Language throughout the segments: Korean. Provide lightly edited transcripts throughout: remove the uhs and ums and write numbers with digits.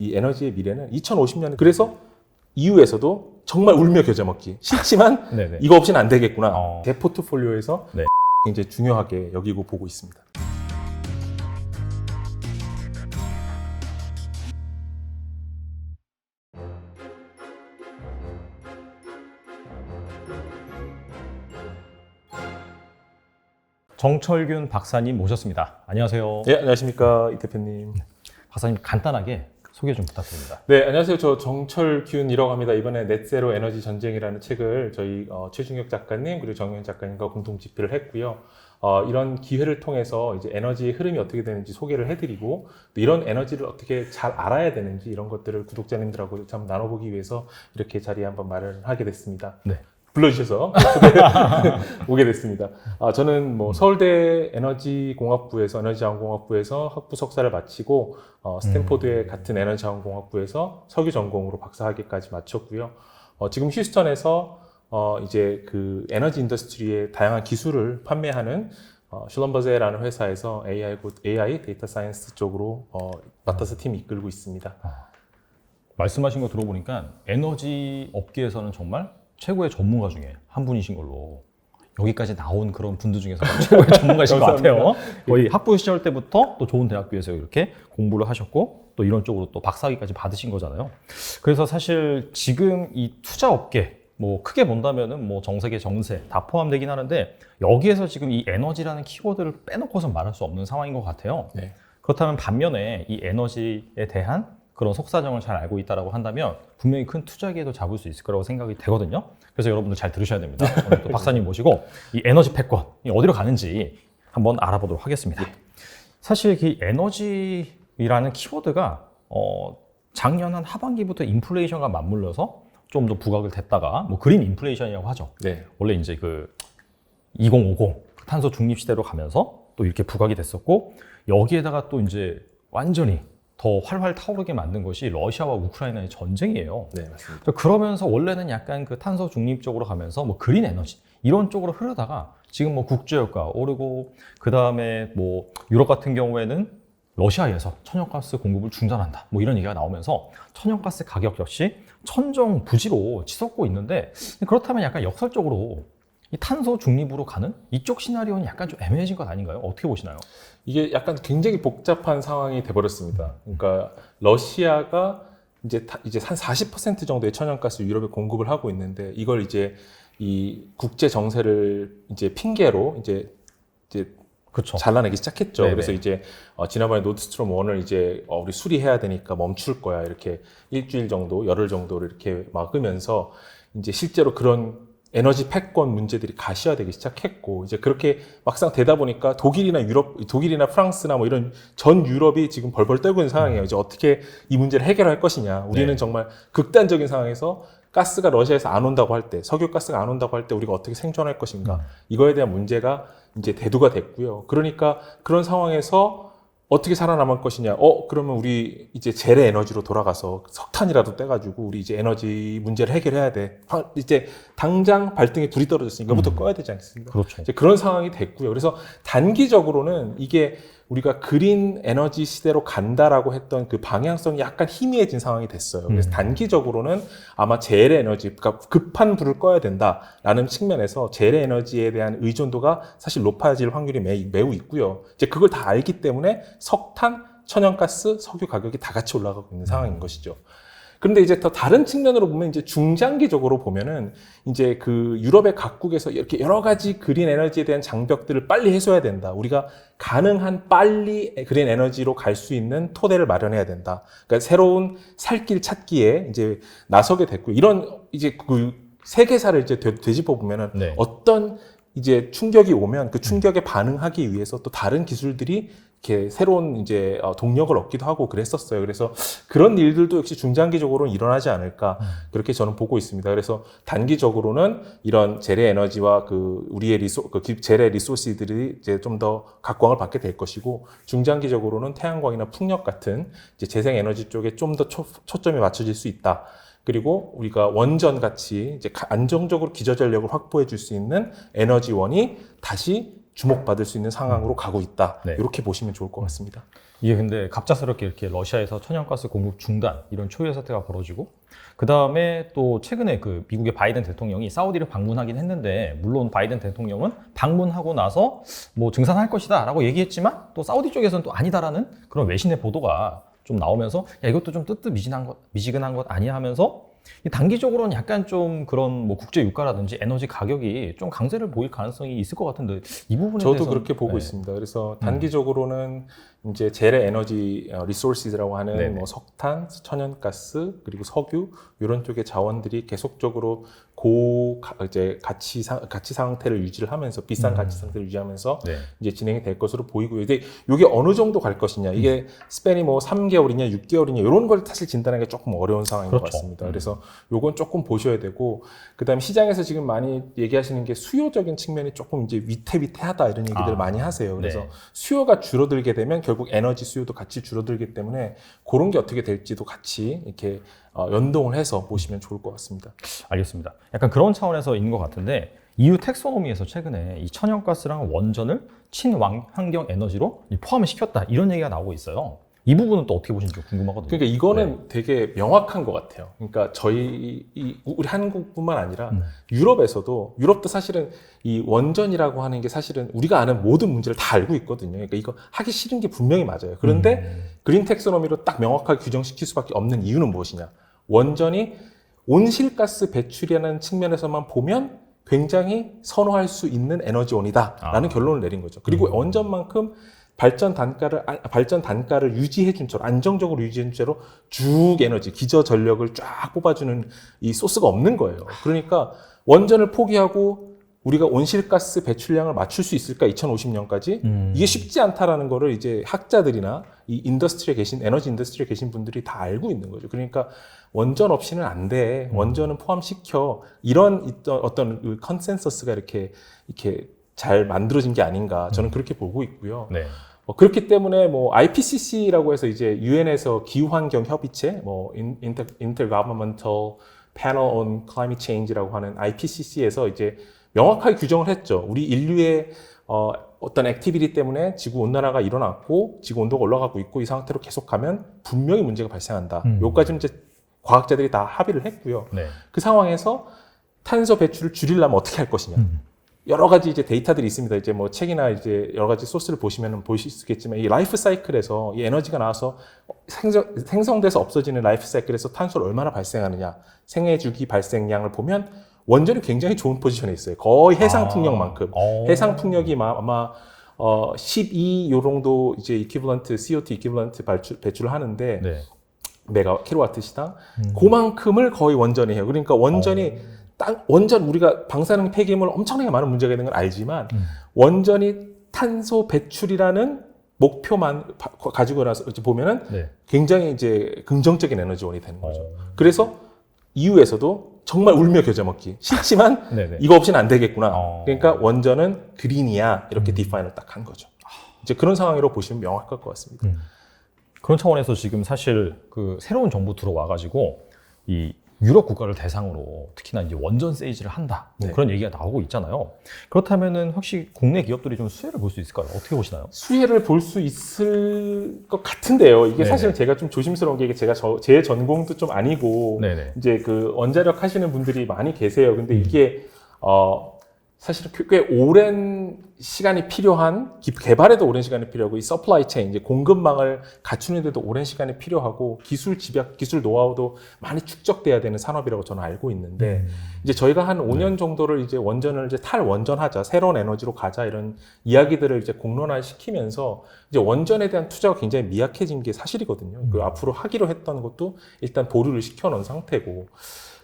이 에너지의 미래는 2050년 그래서 EU에서도 정말 울며 겨자 먹기 싫지만 네네. 이거 없이는 안 되겠구나. 제 포트폴리오에서 네. 굉장히 중요하게 여기고 보고 있습니다. 정철균 박사님 모셨습니다. 안녕하세요. 네, 안녕하십니까 이 대표님. 박사님 간단하게 소개 좀 부탁드립니다. 네, 안녕하세요. 저 정철균이라고 합니다. 이번에 넷제로 에너지 전쟁이라는 책을 저희 최중혁 작가님 그리고 정현 작가님과 공동 집필을 했고요. 이런 기회를 통해서 이제 에너지의 흐름이 어떻게 되는지 소개를 해드리고 또 이런 에너지를 어떻게 잘 알아야 되는지 이런 것들을 구독자님들하고 참 나눠보기 위해서 이렇게 자리에 한번 마련하게 됐습니다. 네. 불러주셔서 오게 됐습니다. 저는 뭐 서울대 에너지공학부에서 에너지자원공학부에서 학부 석사를 마치고 스탠포드의 같은 에너지자원공학부에서 석유 전공으로 박사학위까지 마쳤고요. 지금 휴스턴에서 이제 그 에너지 인더스트리의 다양한 기술을 판매하는 슐럼버제라는 회사에서 AI 데이터 사이언스 쪽으로 맡아서 팀 이끌고 있습니다. 말씀하신 거 들어보니까 에너지 업계에서는 정말 최고의 전문가 중에 한 분이신 걸로 여기까지 나온 그런 분들 중에서 최고의 전문가이신 것 같아요. 거의 학부 시절 때부터 또 좋은 대학교에서 이렇게 공부를 하셨고 또 이런 쪽으로 또 박사학위까지 받으신 거잖아요. 그래서 사실 지금 이 투자 업계 뭐 크게 본다면은 뭐 정세계 정세 다 포함되긴 하는데 여기에서 지금 이 에너지라는 키워드를 빼놓고선 말할 수 없는 상황인 것 같아요. 네. 그렇다면 반면에 이 에너지에 대한 그런 속사정을 잘 알고 있다고 한다면 분명히 큰 투자 기회도 잡을 수 있을 거라고 생각이 되거든요. 그래서 여러분들 잘 들으셔야 됩니다. 오늘 또 박사님 모시고 이 에너지 패권이 어디로 가는지 한번 알아보도록 하겠습니다. 사실 이 에너지라는 키워드가 작년 한 하반기부터 인플레이션과 맞물려서 좀 더 부각을 됐다가 뭐 그린 인플레이션이라고 하죠. 네. 원래 이제 그 2050 탄소 중립 시대로 가면서 또 이렇게 부각이 됐었고 여기에다가 또 이제 완전히 더 활활 타오르게 만든 것이 러시아와 우크라이나의 전쟁이에요. 네, 맞습니다. 그러면서 원래는 약간 그 탄소 중립 쪽으로 가면서 뭐 그린 에너지 이런 쪽으로 흐르다가 지금 뭐 국제유가 오르고 그 다음에 뭐 유럽 같은 경우에는 러시아에서 천연가스 공급을 중단한다 뭐 이런 얘기가 나오면서 천연가스 가격 역시 천정부지로 치솟고 있는데 그렇다면 약간 역설적으로 이 탄소 중립으로 가는 이쪽 시나리오는 약간 좀 애매해진 것 아닌가요? 어떻게 보시나요? 이게 약간 굉장히 복잡한 상황이 돼버렸습니다. 그러니까 러시아가 이제 한 40% 정도의 천연가스 유럽에 공급을 하고 있는데 이걸 이제 이 국제 정세를 이제 핑계로 이제 그렇죠. 잘라내기 시작했죠. 네네. 그래서 이제 지난번에 노드스트롬 1을 이제 우리 수리해야 되니까 멈출 거야 이렇게 일주일 정도, 열흘 정도를 이렇게 막으면서 이제 실제로 그런 에너지 패권 문제들이 가시화되기 시작했고 이제 그렇게 막상 되다 보니까 독일이나 프랑스나 뭐 이런 전 유럽이 지금 벌벌 떨고 있는 상황이에요. 이제 어떻게 이 문제를 해결할 것이냐. 우리는 네. 정말 극단적인 상황에서 가스가 러시아에서 안 온다고 할 때, 석유가스가 안 온다고 할 때 우리가 어떻게 생존할 것인가. 이거에 대한 문제가 이제 대두가 됐고요. 그러니까 그런 상황에서 어떻게 살아남을 것이냐. 그러면 우리 이제 재래 에너지로 돌아가서 석탄이라도 떼가지고 우리 이제 에너지 문제를 해결해야 돼. 이제 당장 발등에 불이 떨어졌으니까 이거부터 꺼야 되지 않겠습니까? 그렇죠. 이제 그런 상황이 됐고요. 그래서 단기적으로는 이게 우리가 그린 에너지 시대로 간다라고 했던 그 방향성이 약간 희미해진 상황이 됐어요. 그래서 단기적으로는 아마 재래 에너지, 그러니까 급한 불을 꺼야 된다라는 측면에서 재래 에너지에 대한 의존도가 사실 높아질 확률이 매우 있고요. 이제 그걸 다 알기 때문에 석탄, 천연가스, 석유 가격이 다 같이 올라가고 있는 상황인 것이죠. 그런데 이제 더 다른 측면으로 보면 이제 중장기적으로 보면은 이제 그 유럽의 각국에서 이렇게 여러 가지 그린 에너지에 대한 장벽들을 빨리 해소해야 된다. 우리가 가능한 빨리 그린 에너지로 갈 수 있는 토대를 마련해야 된다. 그러니까 새로운 살길 찾기에 이제 나서게 됐고 이런 이제 그 세계사를 이제 되짚어 보면은 네. 어떤 이제 충격이 오면 그 충격에 반응하기 위해서 또 다른 기술들이 이렇게 새로운 이제 동력을 얻기도 하고 그랬었어요. 그래서 그런 일들도 역시 중장기적으로는 일어나지 않을까 그렇게 저는 보고 있습니다. 그래서 단기적으로는 이런 재래 에너지와 그 우리의 재래 리소스들이 이제 좀 더 각광을 받게 될 것이고 중장기적으로는 태양광이나 풍력 같은 이제 재생 에너지 쪽에 좀 더 초점이 맞춰질 수 있다. 그리고 우리가 원전 같이 이제 안정적으로 기저 전력을 확보해 줄 수 있는 에너지원이 다시 주목받을 수 있는 상황으로 가고 있다. 네. 이렇게 보시면 좋을 것 같습니다. 이게 근데 갑작스럽게 이렇게 러시아에서 천연가스 공급 중단 이런 초유의 사태가 벌어지고 그 다음에 또 최근에 그 미국의 바이든 대통령이 사우디를 방문하긴 했는데 물론 바이든 대통령은 방문하고 나서 뭐 증산할 것이다라고 얘기했지만 또 사우디 쪽에서는 또 아니다라는 그런 외신의 보도가 좀 나오면서 야 이것도 좀 미지근한 것 아니야 하면서 단기적으로는 약간 좀 그런 뭐 국제 유가라든지 에너지 가격이 좀 강세를 보일 가능성이 있을 것 같은데 이 부분에 저도 대해서는 그렇게 보고 있습니다. 그래서 단기적으로는 이제 재래 에너지 리소스라고 하는 네네. 뭐 석탄, 천연가스 그리고 석유 이런 쪽의 자원들이 계속적으로 이제 가치 상태를 유지를 하면서 비싼 가치 상태를 유지하면서 네. 이제 진행이 될 것으로 보이고요. 근데 이게 어느 정도 갈 것이냐, 이게 스팬이 뭐 3개월이냐, 6개월이냐 이런 걸 사실 진단하기가 조금 어려운 상황인 그렇죠. 것 같습니다. 그래서 요건 조금 보셔야 되고, 그다음에 시장에서 지금 많이 얘기하시는 게 수요적인 측면이 조금 이제 위태위태하다 이런 얘기들 많이 하세요. 그래서 네. 수요가 줄어들게 되면 결국 에너지 수요도 같이 줄어들기 때문에 그런 게 어떻게 될지도 같이 이렇게 연동을 해서 보시면 좋을 것 같습니다. 알겠습니다. 약간 그런 차원에서 있는 것 같은데 EU 텍소노미에서 최근에 이 천연가스랑 원전을 친환경 에너지로 포함을 시켰다 이런 얘기가 나오고 있어요. 이 부분은 또 어떻게 보시는지 궁금하거든요. 그러니까 이거는 되게 명확한 것 같아요. 그러니까 우리 한국뿐만 아니라 유럽도 사실은 이 원전이라고 하는 게 사실은 우리가 아는 모든 문제를 다 알고 있거든요. 그러니까 이거 하기 싫은 게 분명히 맞아요. 그런데 그린 텍소노미로 딱 명확하게 규정시킬 수밖에 없는 이유는 무엇이냐? 원전이 온실가스 배출이라는 측면에서만 보면 굉장히 선호할 수 있는 에너지원이다라는 결론을 내린 거죠. 그리고 원전만큼 발전 단가를 유지해준 채로, 안정적으로 유지해준 채로 쭉 에너지, 기저 전력을 쫙 뽑아주는 이 소스가 없는 거예요. 그러니까 원전을 포기하고 우리가 온실가스 배출량을 맞출 수 있을까? 2050년까지? 이게 쉽지 않다라는 거를 이제 학자들이나 이 에너지 인더스트리에 계신 분들이 다 알고 있는 거죠. 그러니까 원전 없이는 안 돼. 원전은 포함시켜. 이런 어떤 컨센서스가 이렇게 잘 만들어진 게 아닌가. 저는 그렇게 보고 있고요. 네. 그렇기 때문에 뭐 IPCC라고 해서 이제 유엔에서 기후환경 협의체, 뭐 Intergovernmental Panel on Climate Change라고 하는 IPCC에서 이제 명확하게 규정을 했죠. 우리 인류의 어떤 액티비티 때문에 지구 온난화가 일어났고 지구 온도가 올라가고 있고 이 상태로 계속가면 분명히 문제가 발생한다. 여기까지는 이제 과학자들이 다 합의를 했고요. 네. 그 상황에서 탄소 배출을 줄이려면 어떻게 할 것이냐. 여러 가지 이제 데이터들이 있습니다. 이제 뭐 책이나 이제 여러 가지 소스를 보시면 보실 수 있겠지만 이 라이프 사이클에서 이 에너지가 나와서 생성돼서 없어지는 라이프 사이클에서 탄소를 얼마나 발생하느냐, 생애 주기 발생량을 보면 원전이 굉장히 좋은 포지션에 있어요. 거의 해상 풍력만큼. 해상 풍력이 아마 12 요 정도 이제 이퀴벌런트 CO2 이퀴벌런트 배출을 하는데 네. 메가 킬로와트 시당 그만큼을 거의 원전이 해요. 그러니까 원전이 원전 우리가 방사능 폐기물 엄청나게 많은 문제가 있는 걸 알지만 원전이 탄소 배출이라는 목표만 가지고 나서 보면은 네. 굉장히 이제 긍정적인 에너지원이 되는 거죠. 그래서 EU에서도 정말 울며 겨자 먹기 싫지만 네네. 이거 없이는 안 되겠구나. 그러니까 원전은 그린이야 이렇게 디파인을 딱 한 거죠. 이제 그런 상황으로 보시면 명확할 것 같습니다. 그런 차원에서 지금 사실 그 새로운 정부 들어와가지고 이 유럽 국가를 대상으로 특히나 이제 원전 세이지를 한다 뭐 네. 그런 얘기가 나오고 있잖아요. 그렇다면은 혹시 국내 기업들이 좀 수혜를 볼 수 있을까요? 어떻게 보시나요? 수혜를 볼 수 있을 것 같은데요. 이게 네네. 사실은 제가 좀 조심스러운 게 이게 제 전공도 좀 아니고 네네. 이제 그 원자력 하시는 분들이 많이 계세요. 근데 이게 사실은 꽤 오랜 시간이 필요한 개발에도 오랜 시간이 필요하고 이 서플라이 체인 이제 공급망을 갖추는데도 오랜 시간이 필요하고 기술 노하우도 많이 축적돼야 되는 산업이라고 저는 알고 있는데 이제 저희가 한 5년 정도를 이제 원전을 이제 탈원전하자 새로운 에너지로 가자 이런 이야기들을 이제 공론화 시키면서 이제 원전에 대한 투자가 굉장히 미약해진 게 사실이거든요. 그 앞으로 하기로 했던 것도 일단 보류를 시켜놓은 상태고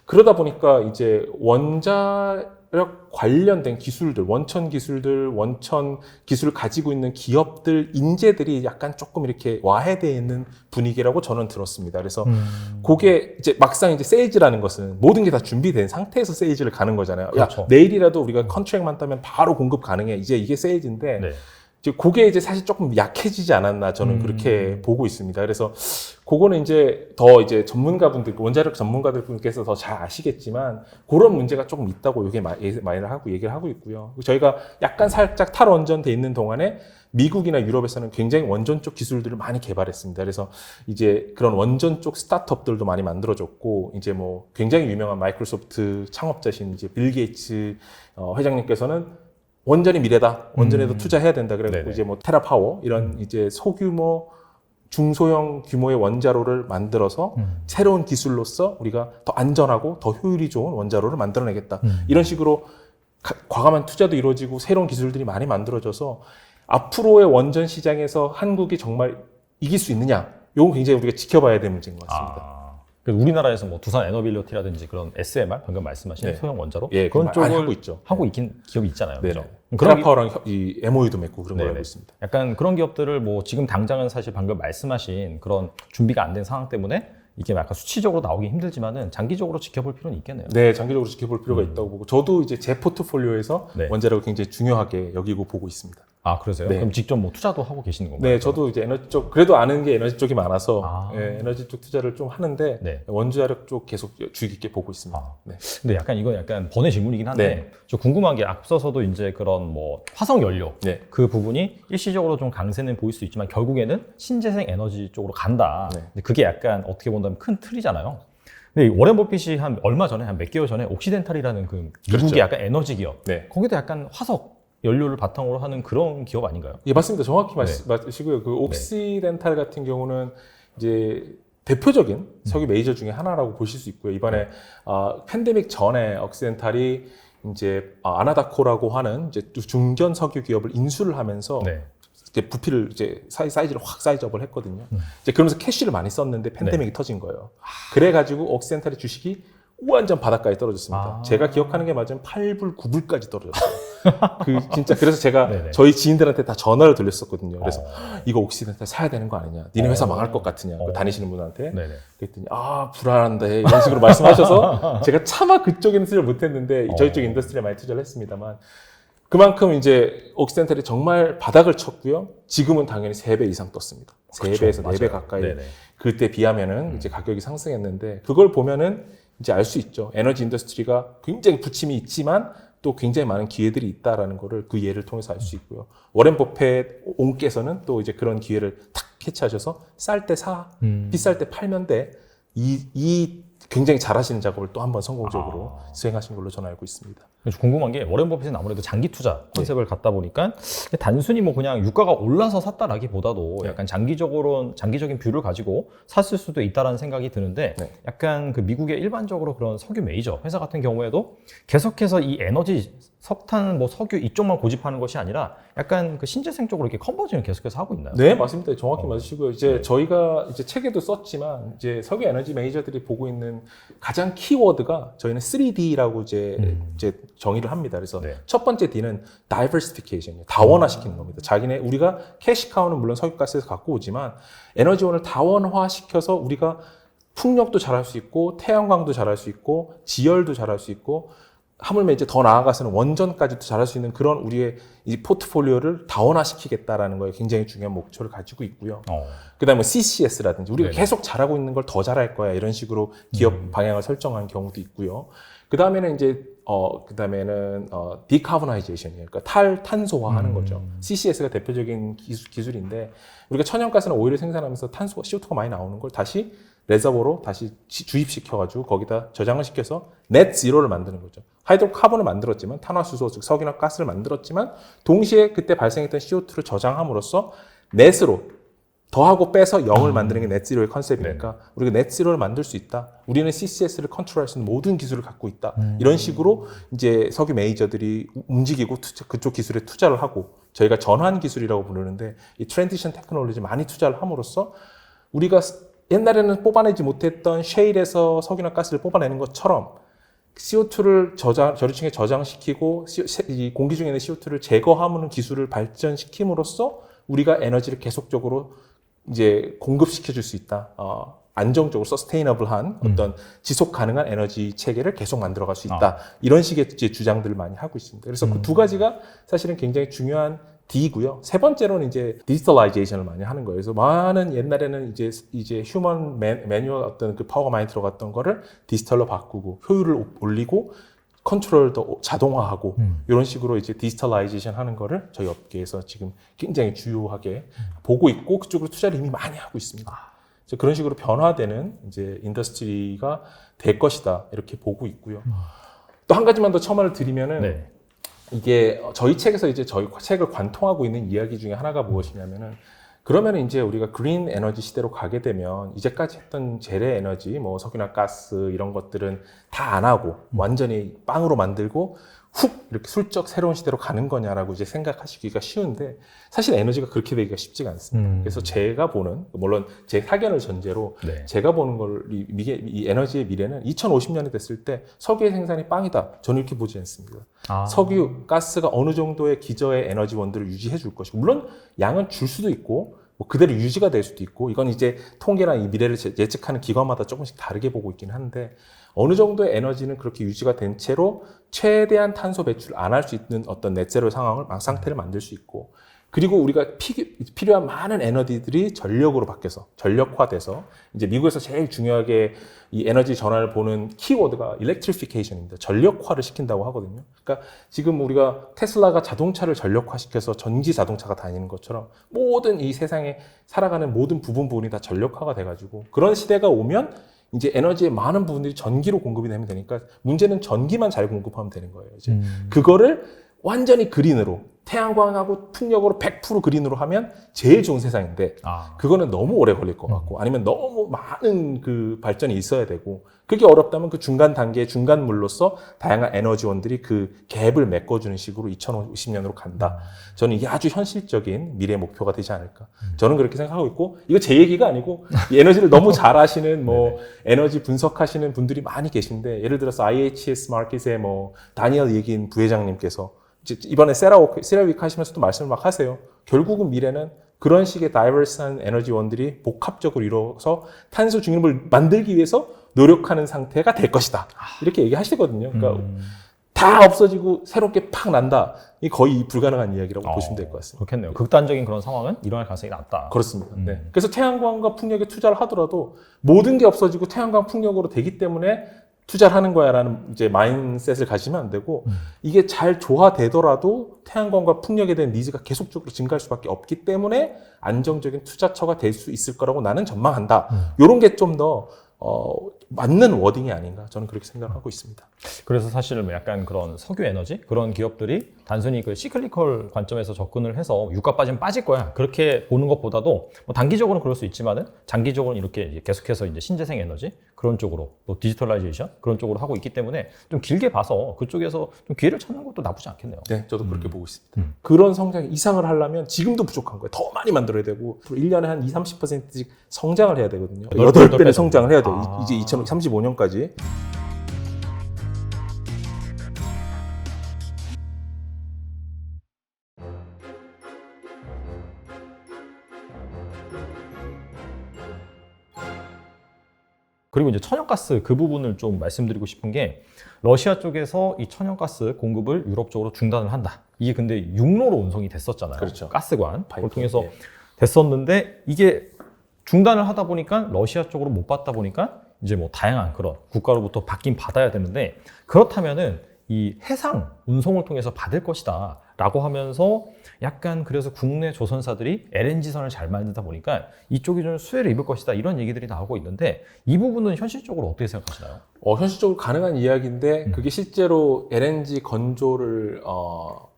그러다 보니까 이제 원자력 관련된 기술들, 원천 기술을 가지고 있는 기업들, 인재들이 약간 조금 이렇게 와해되어 있는 분위기라고 저는 들었습니다. 그래서 그게 이제 막상 이제 세일즈라는 것은 모든 게 다 준비된 상태에서 세일즈를 가는 거잖아요. 그렇죠. 야, 내일이라도 우리가 컨트랙만 따면 바로 공급 가능해. 이제 이게 세일즈인데 네. 이제 그게 이제 사실 조금 약해지지 않았나 저는 그렇게 보고 있습니다. 그래서 그거는 이제 더 이제 전문가분들, 원자력 전문가들분께서 더 잘 아시겠지만 그런 문제가 조금 있다고 이게 많이 하고 얘기를 하고 있고요. 저희가 약간 살짝 탈원전돼 있는 동안에 미국이나 유럽에서는 굉장히 원전 쪽 기술들을 많이 개발했습니다. 그래서 이제 그런 원전 쪽 스타트업들도 많이 만들어졌고, 이제 뭐 굉장히 유명한 마이크로소프트 창업자신 이제 빌 게이츠 회장님께서는 원전이 미래다, 원전에도 투자해야 된다. 그래서 이제 뭐 테라파워 이런 이제 소규모 중소형 규모의 원자로를 만들어서 새로운 기술로서 우리가 더 안전하고 더 효율이 좋은 원자로를 만들어내겠다. 이런 식으로 과감한 투자도 이루어지고 새로운 기술들이 많이 만들어져서 앞으로의 원전 시장에서 한국이 정말 이길 수 있느냐? 이건 굉장히 우리가 지켜봐야 될 문제인 것 같습니다. 그래서 우리나라에서 뭐 두산 에너빌리티라든지 그런 SMR 방금 말씀하신 소형 원자로 예, 그런 쪽을 하고 있죠. 하고 있긴 기업이 있잖아요. 그렇죠? 테라파워랑 이 MOU도 맺고 그런 걸 알고 있습니다. 약간 그런 기업들을 뭐 지금 당장은 사실 방금 말씀하신 그런 준비가 안 된 상황 때문에 이게 약간 수치적으로 나오기 힘들지만은 장기적으로 지켜볼 필요는 있겠네요. 네, 장기적으로 지켜볼 필요가 있다고 보고 저도 이제 제 포트폴리오에서 원자력을 굉장히 중요하게 여기고 보고 있습니다. 아, 그러세요? 그럼 직접 뭐 투자도 하고 계시는 건가요? 네, 저도 이제 에너지 쪽, 그래도 아는 게 에너지 쪽이 많아서 에너지 쪽 투자를 좀 하는데 원자력 쪽 계속 주의 깊게 보고 있습니다. 근데 약간 이건 약간 번외 질문이긴 한데 저 궁금한 게 앞서서도 이제 그런 뭐 화석 연료 그 부분이 일시적으로 좀 강세는 보일 수 있지만 결국에는 신재생 에너지 쪽으로 간다. 근데 그게 약간 어떻게 본다면 큰 틀이잖아요. 근데 워렌 버핏이 한 얼마 전에 한 몇 개월 전에 옥시덴탈이라는 그 미국의 약간 에너지 기업 거기도 약간 화석 연료를 바탕으로 하는 그런 기업 아닌가요? 예, 맞습니다. 정확히 맞으시고요. 그 옥시덴탈 같은 경우는 이제 대표적인 석유 메이저 중에 하나라고 보실 수 있고요. 이번에 팬데믹 전에 옥시덴탈이 이제 아나다코라고 하는 이제 중견 석유 기업을 인수를 하면서 이제 부피를 이제 사이즈를 확 사이즈업을 했거든요. 이제 그러면서 캐시를 많이 썼는데 팬데믹이 터진 거예요. 그래가지고 옥시덴탈의 주식이 완전 바닥까지 떨어졌습니다. 제가 기억하는 게 맞으면 8불, 9불까지 떨어졌어요. 진짜 그래서 제가 저희 지인들한테 다 전화를 돌렸었거든요. 그래서 이거 옥시덴탈 사야 되는 거 아니냐? 니네 회사 망할 것 같으냐? 다니시는 분한테. 그랬더니 불안한데 이런 식으로 말씀하셔서 제가 차마 그쪽에는 투자를 못했는데 저희 쪽 인더스트리에 많이 투자를 했습니다만 그만큼 이제 옥시덴탈이 정말 바닥을 쳤고요. 지금은 당연히 3배 이상 떴습니다. 3배에서 4배 가까이. 그때 비하면은 이제 가격이 상승했는데 그걸 보면은 이제 알 수 있죠. 에너지 인더스트리가 굉장히 부침이 있지만 또 굉장히 많은 기회들이 있다라는 거를 그 예를 통해서 알 수 있고요. 워렌 버핏 옹께서는 또 이제 그런 기회를 탁 캐치하셔서 쌀 때 사, 비쌀 때 팔면 돼. 이 굉장히 잘하시는 작업을 또 한번 성공적으로 수행하신 걸로 저는 알고 있습니다. 궁금한 게 워렌 버핏은 아무래도 장기 투자 컨셉을 갖다 보니까 단순히 뭐 그냥 유가가 올라서 샀다라기보다도 약간 장기적인 뷰를 가지고 샀을 수도 있다라는 생각이 드는데 약간 그 미국의 일반적으로 그런 석유 메이저 회사 같은 경우에도 계속해서 이 에너지 석탄, 뭐 석유 이쪽만 고집하는 것이 아니라 약간 그 신재생 쪽으로 이렇게 컨버징을 계속해서 하고 있나요? 네, 맞습니다. 정확히 맞으시고요. 이제 저희가 이제 책에도 썼지만 이제 석유 에너지 메이저들이 보고 있는 가장 키워드가 저희는 3D라고 이제 정의를 합니다. 그래서 첫 번째 D는 diversification, 다원화시키는 겁니다. 우리가 캐시카우는 물론 석유가스에서 갖고 오지만 에너지원을 다원화시켜서 우리가 풍력도 잘할 수 있고 태양광도 잘할 수 있고 지열도 잘할 수 있고 하물며 이제 더 나아가서는 원전까지도 잘할 수 있는 그런 우리의 이 포트폴리오를 다원화시키겠다라는 거에 굉장히 중요한 목표를 가지고 있고요. 그다음에 CCS라든지 우리가 계속 잘하고 있는 걸 더 잘할 거야 이런 식으로 기업 방향을 설정한 경우도 있고요. 그다음에는 이제 디카보나이제이션이에요. 그러니까 탄소화하는 거죠. CCS가 대표적인 기술인데 우리가 천연가스나 오일을 생산하면서 탄소가 CO2가 많이 나오는 걸 다시 레저버로 다시 주입시켜가지고 거기다 저장을 시켜서 넷 제로를 만드는 거죠. 하이드로카본을 만들었지만 탄화수소 즉 석유나 가스를 만들었지만 동시에 그때 발생했던 CO2를 저장함으로써 넷으로 더하고 빼서 0을 만드는 게 넷제로의 컨셉이니까 우리가 넷제로를 만들 수 있다. 우리는 CCS를 컨트롤할 수 있는 모든 기술을 갖고 있다. 이런 식으로 이제 석유 메이저들이 움직이고 그쪽 기술에 투자를 하고 저희가 전환 기술이라고 부르는데 이 트랜지션 테크놀로지 많이 투자를 함으로써 우리가 옛날에는 뽑아내지 못했던 셰일에서 석유나 가스를 뽑아내는 것처럼 CO2를 저류층에 저장시키고 이 공기 중에 있는 CO2를 제거하는 기술을 발전시킴으로써 우리가 에너지를 계속적으로 이제 공급시켜 줄 수 있다. 안정적으로 서스테이너블한 어떤 지속 가능한 에너지 체계를 계속 만들어갈 수 있다. 이런 식의 이제 주장들을 많이 하고 있습니다. 그래서 그 두 가지가 사실은 굉장히 중요한 D고요. 세 번째로는 이제 디지털라이제이션을 많이 하는 거예요. 그래서 많은 옛날에는 이제 휴먼 매뉴얼 어떤 그 파워가 많이 들어갔던 거를 디지털로 바꾸고 효율을 올리고 컨트롤도 자동화하고 이런 식으로 이제 디지털라이제이션 하는 거를 저희 업계에서 지금 굉장히 주요하게 보고 있고 그쪽으로 투자를 이미 많이 하고 있습니다. 그래서 그런 식으로 변화되는 이제 인더스트리가 될 것이다 이렇게 보고 있고요. 또 한 가지만 더 첨언을 드리면은 네. 이게 저희 책에서 이제 저희 책을 관통하고 있는 이야기 중에 하나가 무엇이냐면은 그러면 이제 우리가 그린 에너지 시대로 가게 되면 이제까지 했던 재래 에너지, 뭐 석유나 가스 이런 것들은 다 안 하고 완전히 빵으로 만들고 훅 이렇게 슬쩍 새로운 시대로 가는 거냐라고 이제 생각하시기가 쉬운데 사실 에너지가 그렇게 되기가 쉽지가 않습니다. 그래서 제가 보는, 물론 제 사견을 전제로 네. 제가 보는 걸 이 에너지의 미래는 2050년이 됐을 때 석유의 생산이 빵이다. 저는 이렇게 보지 않습니다. 석유, 가스가 어느 정도의 기저의 에너지원들을 유지해 줄 것이고 물론 양은 줄 수도 있고 뭐 그대로 유지가 될 수도 있고 이건 이제 통계나 이 미래를 예측하는 기관마다 조금씩 다르게 보고 있긴 한데 어느 정도의 에너지는 그렇게 유지가 된 채로 최대한 탄소 배출을 안 할 수 있는 어떤 넷제로 상태를 만들 수 있고 그리고 우리가 필요한 많은 에너지들이 전력으로 바뀌어서 전력화돼서 이제 미국에서 제일 중요하게 이 에너지 전환을 보는 키워드가 electrification입니다. 전력화를 시킨다고 하거든요. 그러니까 지금 우리가 테슬라가 자동차를 전력화시켜서 전기 자동차가 다니는 것처럼 모든 이 세상에 살아가는 모든 부분이 다 전력화가 돼가지고 그런 시대가 오면 이제 에너지의 많은 부분들이 전기로 공급이 되면 되니까 문제는 전기만 잘 공급하면 되는 거예요. 이제 그거를 완전히 그린으로 태양광하고 풍력으로 100% 그린으로 하면 제일 좋은 세상인데 그거는 너무 오래 걸릴 것 같고 아니면 너무 많은 그 발전이 있어야 되고 그게 어렵다면 그 중간 단계의 중간물로서 다양한 에너지원들이 그 갭을 메꿔주는 식으로 2050년으로 간다. 저는 이게 아주 현실적인 미래 목표가 되지 않을까. 저는 그렇게 생각하고 있고 이거 제 얘기가 아니고 이 에너지를 너무 잘 아시는 뭐 에너지 분석하시는 분들이 많이 계신데 예를 들어서 IHS 마켓의 뭐 다니엘 예긴 부회장님께서 이번에 세라위크 하시면서도 말씀을 막 하세요. 결국은 미래는 그런 식의 다이버스한 에너지원들이 복합적으로 이루어서 탄소 중립을 만들기 위해서 노력하는 상태가 될 것이다. 이렇게 얘기하시거든요. 그러니까 다 없어지고 새롭게 팍 난다. 이 거의 불가능한 이야기라고 보시면 될 것 같습니다. 그렇겠네요. 극단적인 그런 상황은 일어날 가능성이 낮다. 그렇습니다. 네. 그래서 태양광과 풍력에 투자를 하더라도 모든 게 없어지고 태양광 풍력으로 되기 때문에 투자를 하는 거야라는 이제 마인셋을 가지면 안 되고 이게 잘 조화되더라도 태양광과 풍력에 대한 니즈가 계속적으로 증가할 수밖에 없기 때문에 안정적인 투자처가 될 수 있을 거라고 나는 전망한다. 이런 게 좀 더 맞는 워딩이 아닌가 저는 그렇게 생각하고 있습니다. 그래서 사실 약간 그런 석유 에너지 그런 기업들이 단순히 그 시클리컬 관점에서 접근을 해서 유가 빠지면 빠질 거야 그렇게 보는 것보다도 뭐 단기적으로는 그럴 수 있지만은 장기적으로는 이렇게 계속해서 이제 신재생 에너지 그런 쪽으로 또 디지털라이제이션 그런 쪽으로 하고 있기 때문에 좀 길게 봐서 그쪽에서 좀 기회를 찾는 것도 나쁘지 않겠네요. 네, 저도 그렇게 보고 있습니다. 그런 성장 이상을 하려면 지금도 부족한 거예요. 더 많이 만들어야 되고 1년에 한 20-30%씩 성장을 해야 되거든요. 8배는 성장을 해야 돼요. 이제 2035년까지. 그리고 이제 천연가스 그 부분을 좀 말씀드리고 싶은 게 러시아 쪽에서 이 천연가스 공급을 유럽 쪽으로 중단을 한다. 이게 근데 육로로 운송이 됐었잖아요. 그렇죠. 가스관 그걸 통해서 예. 됐었는데 이게 중단을 하다 보니까 러시아 쪽으로 못 받다 보니까 이제 뭐 다양한 그런 국가로부터 받긴 받아야 되는데 그렇다면은 이 해상 운송을 통해서 받을 것이다 라고 하면서 약간 그래서 국내 조선사들이 LNG선을 잘 만들다 보니까 이쪽이 좀 수혜를 입을 것이다 이런 얘기들이 나오고 있는데 이 부분은 현실적으로 어떻게 생각하시나요? 현실적으로 가능한 이야기인데 그게 실제로 LNG 건조를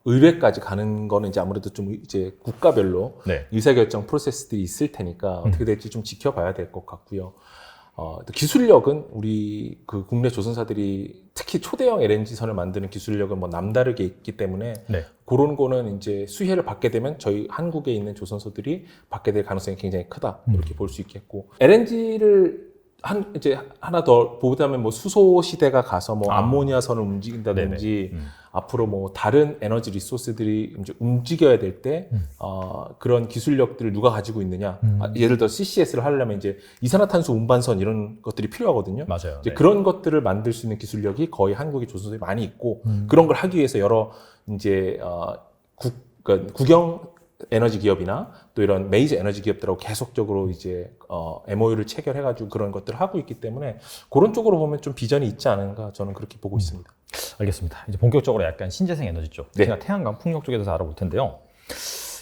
의뢰까지 가는 거는 이제 아무래도 좀 이제 국가별로 네. 의사결정 프로세스들이 있을 테니까 어떻게 될지 좀 지켜봐야 될 것 같고요. 기술력은 우리 그 국내 조선사들이 특히 초대형 LNG선을 만드는 기술력은 뭐 남다르게 있기 때문에 네. 그런 거는 이제 수혜를 받게 되면 저희 한국에 있는 조선소들이 받게 될 가능성이 굉장히 크다 이렇게 볼 수 있겠고 LNG를 이제 하나 더 보자면 뭐 수소 시대가 가서 뭐 암모니아선을 움직인다든지 앞으로 뭐 다른 에너지 리소스들이 이제 움직여야 될 때 그런 기술력들을 누가 가지고 있느냐 예를 들어 CCS를 하려면 이제 이산화탄소 운반선 이런 것들이 필요하거든요. 맞아요. 이제 네. 그런 것들을 만들 수 있는 기술력이 거의 한국의 조선소에 많이 있고 그런 걸 하기 위해서 여러 이제 그러니까 국영 에너지 기업이나 또 이런 메이저 에너지 기업들하고 계속적으로 이제 MOU를 체결해가지고 그런 것들을 하고 있기 때문에 그런 쪽으로 보면 좀 비전이 있지 않은가 저는 그렇게 보고 있습니다. 알겠습니다. 이제 본격적으로 약간 신재생 에너지 쪽, 네. 제가 태양광 풍력 쪽에 대해서 알아볼 텐데요.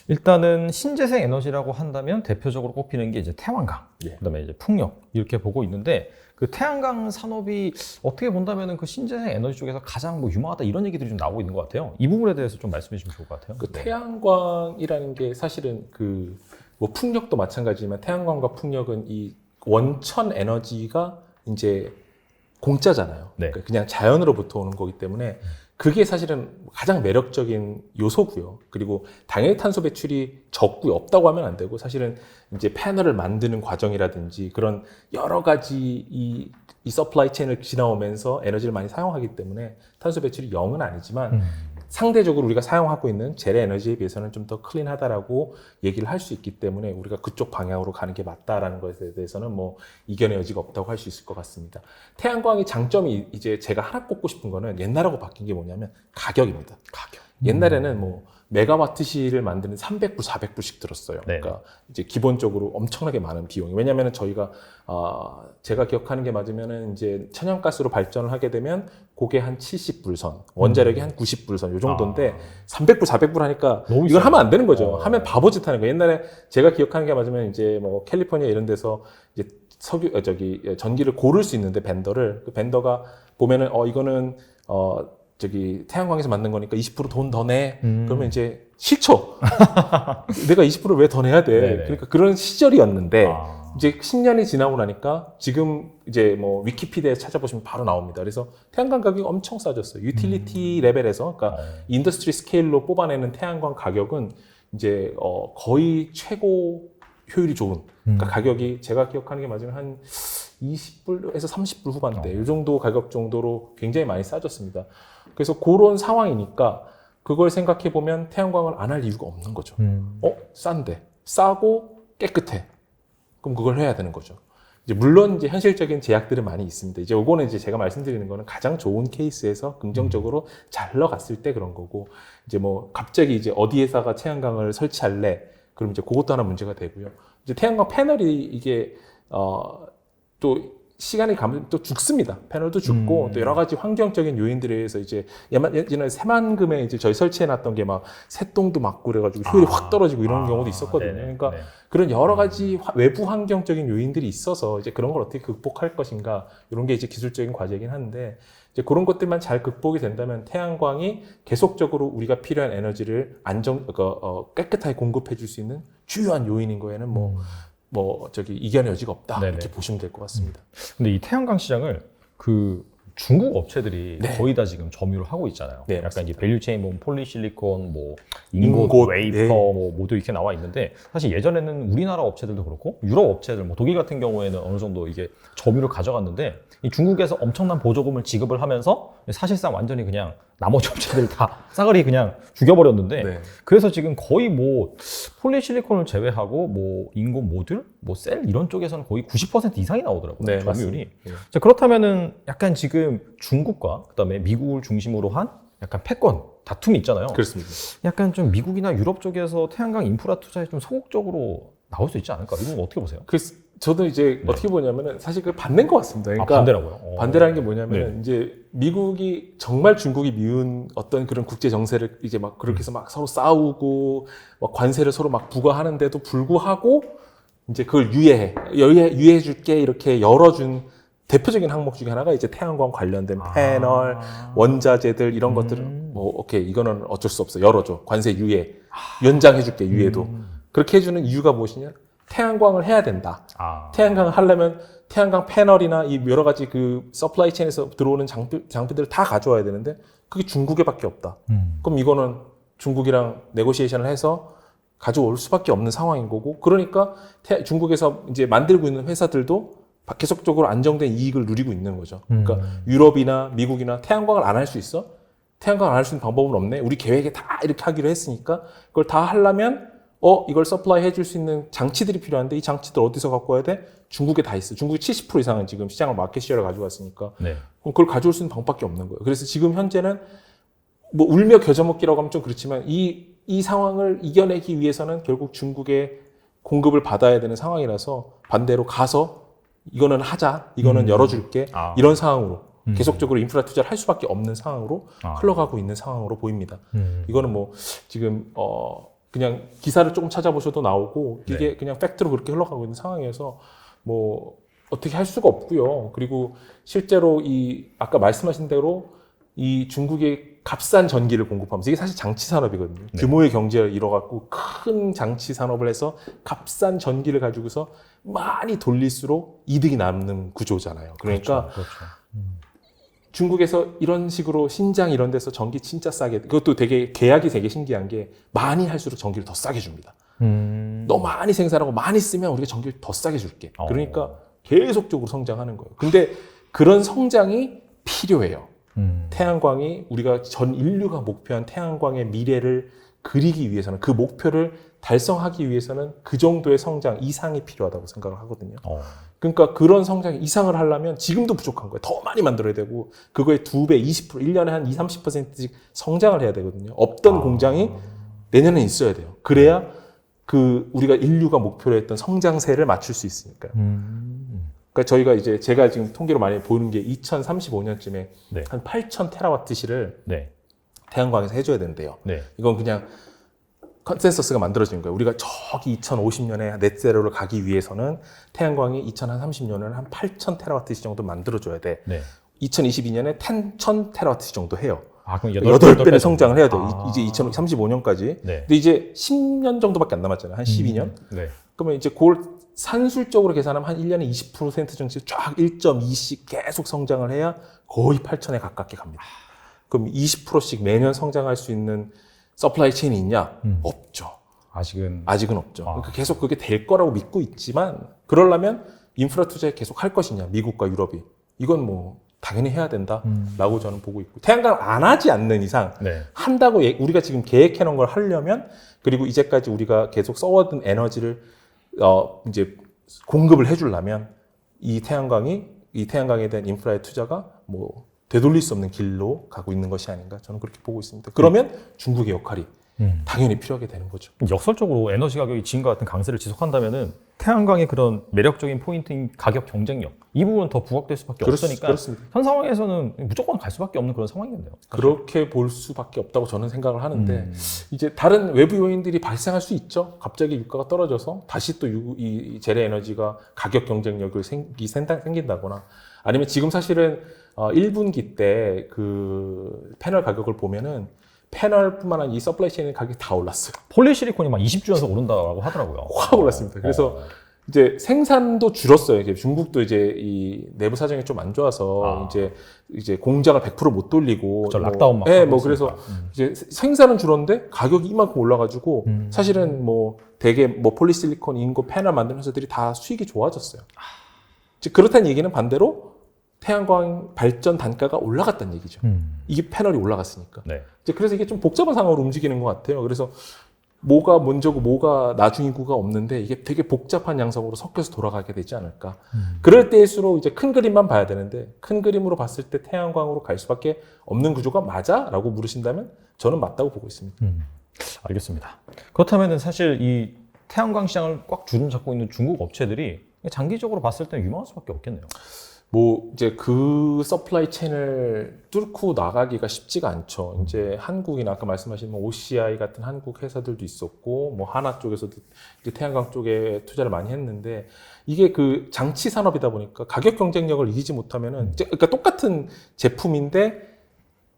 일단은 신재생 에너지라고 한다면 대표적으로 꼽히는 게 이제 태양광, 예. 그다음에 이제 풍력 이렇게 보고 있는데 그 태양광 산업이 어떻게 본다면은 그 신재생 에너지 쪽에서 가장 뭐 유망하다 이런 얘기들이 좀 나오고 있는 것 같아요. 이 부분에 대해서 좀 말씀해 주시면 좋을 것 같아요. 그 태양광이라는 게 사실은 그 뭐 풍력도 마찬가지지만 태양광과 풍력은 이 원천 에너지가 이제 공짜잖아요. 네. 그러니까 그냥 자연으로부터 오는 거기 때문에 그게 사실은 가장 매력적인 요소고요. 그리고 당연히 탄소 배출이 적고요. 없다고 하면 안 되고 사실은 이제 패널을 만드는 과정이라든지 그런 여러 가지 이 서플라이 체인을 지나오면서 에너지를 많이 사용하기 때문에 탄소 배출이 0은 아니지만 상대적으로 우리가 사용하고 있는 재래 에너지에 비해서는 좀 더 클린하다라고 얘기를 할 수 있기 때문에 우리가 그쪽 방향으로 가는 게 맞다라는 것에 대해서는 뭐 이견의 여지가 없다고 할 수 있을 것 같습니다. 태양광의 장점이 이제 제가 하나 꼽고 싶은 거는 옛날하고 바뀐 게 뭐냐면 가격입니다. 가격. 옛날에는 뭐 메가와트시를 만드는 300불, 400불씩 들었어요. 네. 그러니까 이제 기본적으로 엄청나게 많은 비용이. 왜냐하면 저희가 제가 기억하는 게 맞으면은 이제 천연가스로 발전을 하게 되면 그게 한 70불 선, 원자력이 한 90불 선, 요 정도인데 300불, 400불 하니까 너무 이걸 비싸요. 하면 안 되는 거죠. 하면 바보짓 하는 거예요. 옛날에 제가 기억하는 게 맞으면 이제 뭐 캘리포니아 이런 데서 이제 전기를 고를 수 있는데 벤더를 그 벤더가 보면은 이거는 태양광에서 만든 거니까 20% 돈 더 내. 그러면 이제 싫죠. 내가 20%를 왜 더 내야 돼? 네네. 그러니까 그런 시절이었는데 아. 이제 10년이 지나고 나니까 지금 이제 뭐 위키피디아에 찾아보시면 바로 나옵니다. 그래서 태양광 가격이 엄청 싸졌어요. 유틸리티 레벨에서 그러니까 인더스트리 스케일로 뽑아내는 태양광 가격은 이제 거의 최고 효율이 좋은 그러니까 가격이 제가 기억하는 게 맞으면 한 20불에서 30불 후반대 이 정도 가격 정도로 굉장히 많이 싸졌습니다. 그래서 그런 상황이니까 그걸 생각해 보면 태양광을 안 할 이유가 없는 거죠. 싼데 싸고 깨끗해. 그럼 그걸 해야 되는 거죠. 이제 물론 이제 현실적인 제약들은 많이 있습니다. 이제 요거는 이제 제가 말씀드리는 거는 가장 좋은 케이스에서 긍정적으로 잘 흘러갔을 때 그런 거고 이제 뭐 갑자기 이제 어디에다가 태양광을 설치할래? 그럼 이제 그것도 하나 문제가 되고요. 이제 태양광 패널이 이게 또 시간이 가면 또 죽습니다. 패널도 죽고 또 여러 가지 환경적인 요인들에 의해서 이제 예전에 새만금에 이제 저희 설치해놨던 게 막 새똥도 맞고 그래가지고 효율이 확 떨어지고 이런 경우도 있었거든요. 네네. 그러니까 네. 그런 여러 가지 외부 환경적인 요인들이 있어서 이제 그런 걸 어떻게 극복할 것인가 이런 게 이제 기술적인 과제이긴 한데 이제 그런 것들만 잘 극복이 된다면 태양광이 계속적으로 우리가 필요한 에너지를 깨끗하게 공급해 줄 수 있는 주요한 요인인 거에는 이견의 여지가 없다. 네네. 이렇게 보시면 될 것 같습니다. 근데 이 태양광 시장을 그 중국 업체들이 네. 거의 다 지금 점유를 하고 있잖아요. 네, 약간 맞습니다. 이제 밸류체인 보면 폴리실리콘, 뭐 인got, 인got, 웨이퍼 네. 뭐 모두 이렇게 나와 있는데 사실 예전에는 우리나라 업체들도 그렇고 유럽 업체들, 뭐 독일 같은 경우에는 어느 정도 이게 점유를 가져갔는데 이 중국에서 엄청난 보조금을 지급을 하면서 사실상 완전히 그냥 나머지 업체들 다 싸그리 그냥 죽여버렸는데 네. 그래서 지금 거의 뭐 폴리실리콘을 제외하고 뭐 인got 모듈, 뭐 셀 이런 쪽에서는 거의 90% 이상이 나오더라고요. 네, 점유율이. 맞습니다. 네. 자, 그렇다면은 약간 지금 중국과 그다음에 미국을 중심으로 한 약간 패권 다툼이 있잖아요. 그렇습니다. 약간 좀 미국이나 유럽 쪽에서 태양광 인프라 투자에 좀 소극적으로 나올 수 있지 않을까? 이건 어떻게 보세요? 저도 이제 네. 어떻게 보냐면은 사실 그 반대인 것 같습니다. 그러니까 반대라고요? 반대라는 게 뭐냐면은 네. 이제 미국이 정말 중국이 미운 어떤 그런 국제 정세를 이제 막 그렇게 해서 막 서로 싸우고 막 관세를 서로 막 부과하는데도 불구하고 이제 그걸 유예해 줄게 이렇게 열어준 대표적인 항목 중에 하나가 이제 태양광 관련된 패널, 원자재들 이런 것들을 오케이 이거는 어쩔 수 없어 열어줘 관세 유예 연장해 줄게 유예도 그렇게 해주는 이유가 무엇이냐? 태양광을 해야 된다. 태양광을 하려면 태양광 패널이나 이 여러 가지 그 서플라이 체인에서 들어오는 장비들을 다 가져와야 되는데 그게 중국에밖에 없다. 그럼 이거는 중국이랑 네고시에이션을 해서 가져올 수밖에 없는 상황인 거고 그러니까 중국에서 이제 만들고 있는 회사들도 계속적으로 안정된 이익을 누리고 있는 거죠. 그러니까 유럽이나 미국이나 태양광을 안 할 수 있어? 태양광을 안 할 수 있는 방법은 없네. 우리 계획에 다 이렇게 하기로 했으니까 그걸 다 하려면 이걸 서플라이 해줄 수 있는 장치들이 필요한데 이 장치들 어디서 갖고 와야 돼? 중국에 다 있어. 중국이 70% 이상은 지금 시장을 마켓 시어를 가지고 왔으니까. 네. 그럼 그걸 가져올 수 있는 방법밖에 없는 거예요. 그래서 지금 현재는 뭐 울며 겨자 먹기라고 하면 좀 그렇지만 이 이 상황을 이겨내기 위해서는 결국 중국의 공급을 받아야 되는 상황이라서 반대로 가서 이거는 하자, 이거는 열어줄게 이런 상황으로 계속적으로 인프라 투자를 할 수밖에 없는 상황으로 흘러가고 있는 상황으로 보입니다. 이거는 뭐 지금 그냥 기사를 조금 찾아보셔도 나오고 이게 네. 그냥 팩트로 그렇게 흘러가고 있는 상황이어서 뭐 어떻게 할 수가 없고요. 그리고 실제로 이 아까 말씀하신 대로 이 중국의 값싼 전기를 공급하면서 이게 사실 장치 산업이거든요. 네. 규모의 경제를 이뤄갖고 큰 장치 산업을 해서 값싼 전기를 가지고서 많이 돌릴수록 이득이 남는 구조잖아요. 그러니까 그렇죠. 중국에서 이런 식으로 신장 이런 데서 전기 진짜 싸게, 그것도 되게 계약이 되게 신기한 게 많이 할수록 전기를 더 싸게 줍니다. 너 많이 생산하고 많이 쓰면 우리가 전기를 더 싸게 줄게. 그러니까 계속적으로 성장하는 거예요. 근데 그런 성장이 필요해요. 태양광이 우리가 전 인류가 목표한 태양광의 미래를 그리기 위해서는 그 목표를 달성하기 위해서는 그 정도의 성장 이상이 필요하다고 생각을 하거든요. 그러니까 그런 성장 이상을 하려면 지금도 부족한 거예요. 더 많이 만들어야 되고 그거의 2배, 20%, 1년에 한 20, 30%씩 성장을 해야 되거든요. 없던 공장이 내년에 있어야 돼요. 그래야 그 우리가 인류가 목표로 했던 성장세를 맞출 수 있으니까요. 그러니까 저희가 이제 제가 지금 통계로 많이 보는 게 2035년쯤에 네. 한 8,000 테라와트시를 네. 태양광에서 해줘야 된대요. 네. 이건 그냥 컨센서스가 만들어진 거예요. 우리가 저기 2050년에 넷제로를 가기 위해서는 태양광이 2030년에는 한 8,000 테라와트시 정도 만들어줘야 돼. 네. 2022년에 10,000 테라와트시 정도 해요. 그럼 8배는 성장을 해야 돼요. 이제 2035년까지. 네. 근데 이제 10년 정도밖에 안 남았잖아요. 한 12년. 네. 그러면 이제 그걸 산술적으로 계산하면 한 1년에 20% 정도 쫙 1.2씩 계속 성장을 해야 거의 8,000에 가깝게 갑니다. 그럼 20%씩 매년 성장할 수 있는 서플라이 체인이 있냐? 없죠. 아직은 없죠. 그러니까 계속 그게 될 거라고 믿고 있지만 그러려면 인프라 투자에 계속 할 것이냐? 미국과 유럽이. 이건 뭐 당연히 해야 된다라고 저는 보고 있고 태양광 안 하지 않는 이상 네. 한다고 우리가 지금 계획해 놓은 걸 하려면 그리고 이제까지 우리가 계속 써왔던 에너지를 이제 공급을 해주려면 이 태양광에 대한 인프라의 투자가 뭐 되돌릴 수 없는 길로 가고 있는 것이 아닌가 저는 그렇게 보고 있습니다. 그러면 중국의 역할이 당연히 필요하게 되는 거죠. 역설적으로 에너지 가격이 지금과 같은 강세를 지속한다면은 태양광의 그런 매력적인 포인트인 가격 경쟁력 이 부분은 더 부각될 수밖에 없으니까 그렇습니다. 현 상황에서는 무조건 갈 수밖에 없는 그런 상황이겠네요. 그렇게 볼 수밖에 없다고 저는 생각을 하는데 이제 다른 외부 요인들이 발생할 수 있죠. 갑자기 유가가 떨어져서 다시 또 이 재래에너지가 가격 경쟁력을 생긴다거나 아니면 지금 사실은 1분기 때 그 패널 가격을 보면은 패널뿐만 아니라 이 서플라이 체인 가격이 다 올랐어요. 폴리실리콘이 막 20주 연속 오른다고 하더라고요. 확 올랐습니다. 그래서 이제 생산도 줄었어요. 이제 중국도 이제 이 내부 사정이 좀 안 좋아서 이제 공장을 100% 못 돌리고 저 락다운 막 뭐 그래서 이제 생산은 줄었는데 가격이 이만큼 올라가지고 사실은 뭐 되게 뭐 폴리실리콘, 인고, 패널 만드는 회사들이 다 수익이 좋아졌어요. 즉 그렇다는 얘기는 반대로 태양광 발전 단가가 올라갔다는 얘기죠. 이게 패널이 올라갔으니까. 네. 이제 그래서 이게 좀 복잡한 상황으로 움직이는 것 같아요. 그래서 뭐가 먼저고 뭐가 나중이고가 없는데 이게 되게 복잡한 양상으로 섞여서 돌아가게 되지 않을까. 그럴 때일수록 이제 큰 그림만 봐야 되는데 큰 그림으로 봤을 때 태양광으로 갈 수밖에 없는 구조가 맞아? 라고 물으신다면 저는 맞다고 보고 있습니다. 알겠습니다. 그렇다면 사실 이 태양광 시장을 꽉 주름 잡고 있는 중국 업체들이 장기적으로 봤을 때는 유망할 수밖에 없겠네요. 뭐 이제 그 서플라이 체인을 뚫고 나가기가 쉽지가 않죠. 이제 한국이나 아까 말씀하신 뭐 OCI 같은 한국 회사들도 있었고 뭐 하나 쪽에서도 이제 태양광 쪽에 투자를 많이 했는데 이게 그 장치 산업이다 보니까 가격 경쟁력을 이기지 못하면은 그러니까 똑같은 제품인데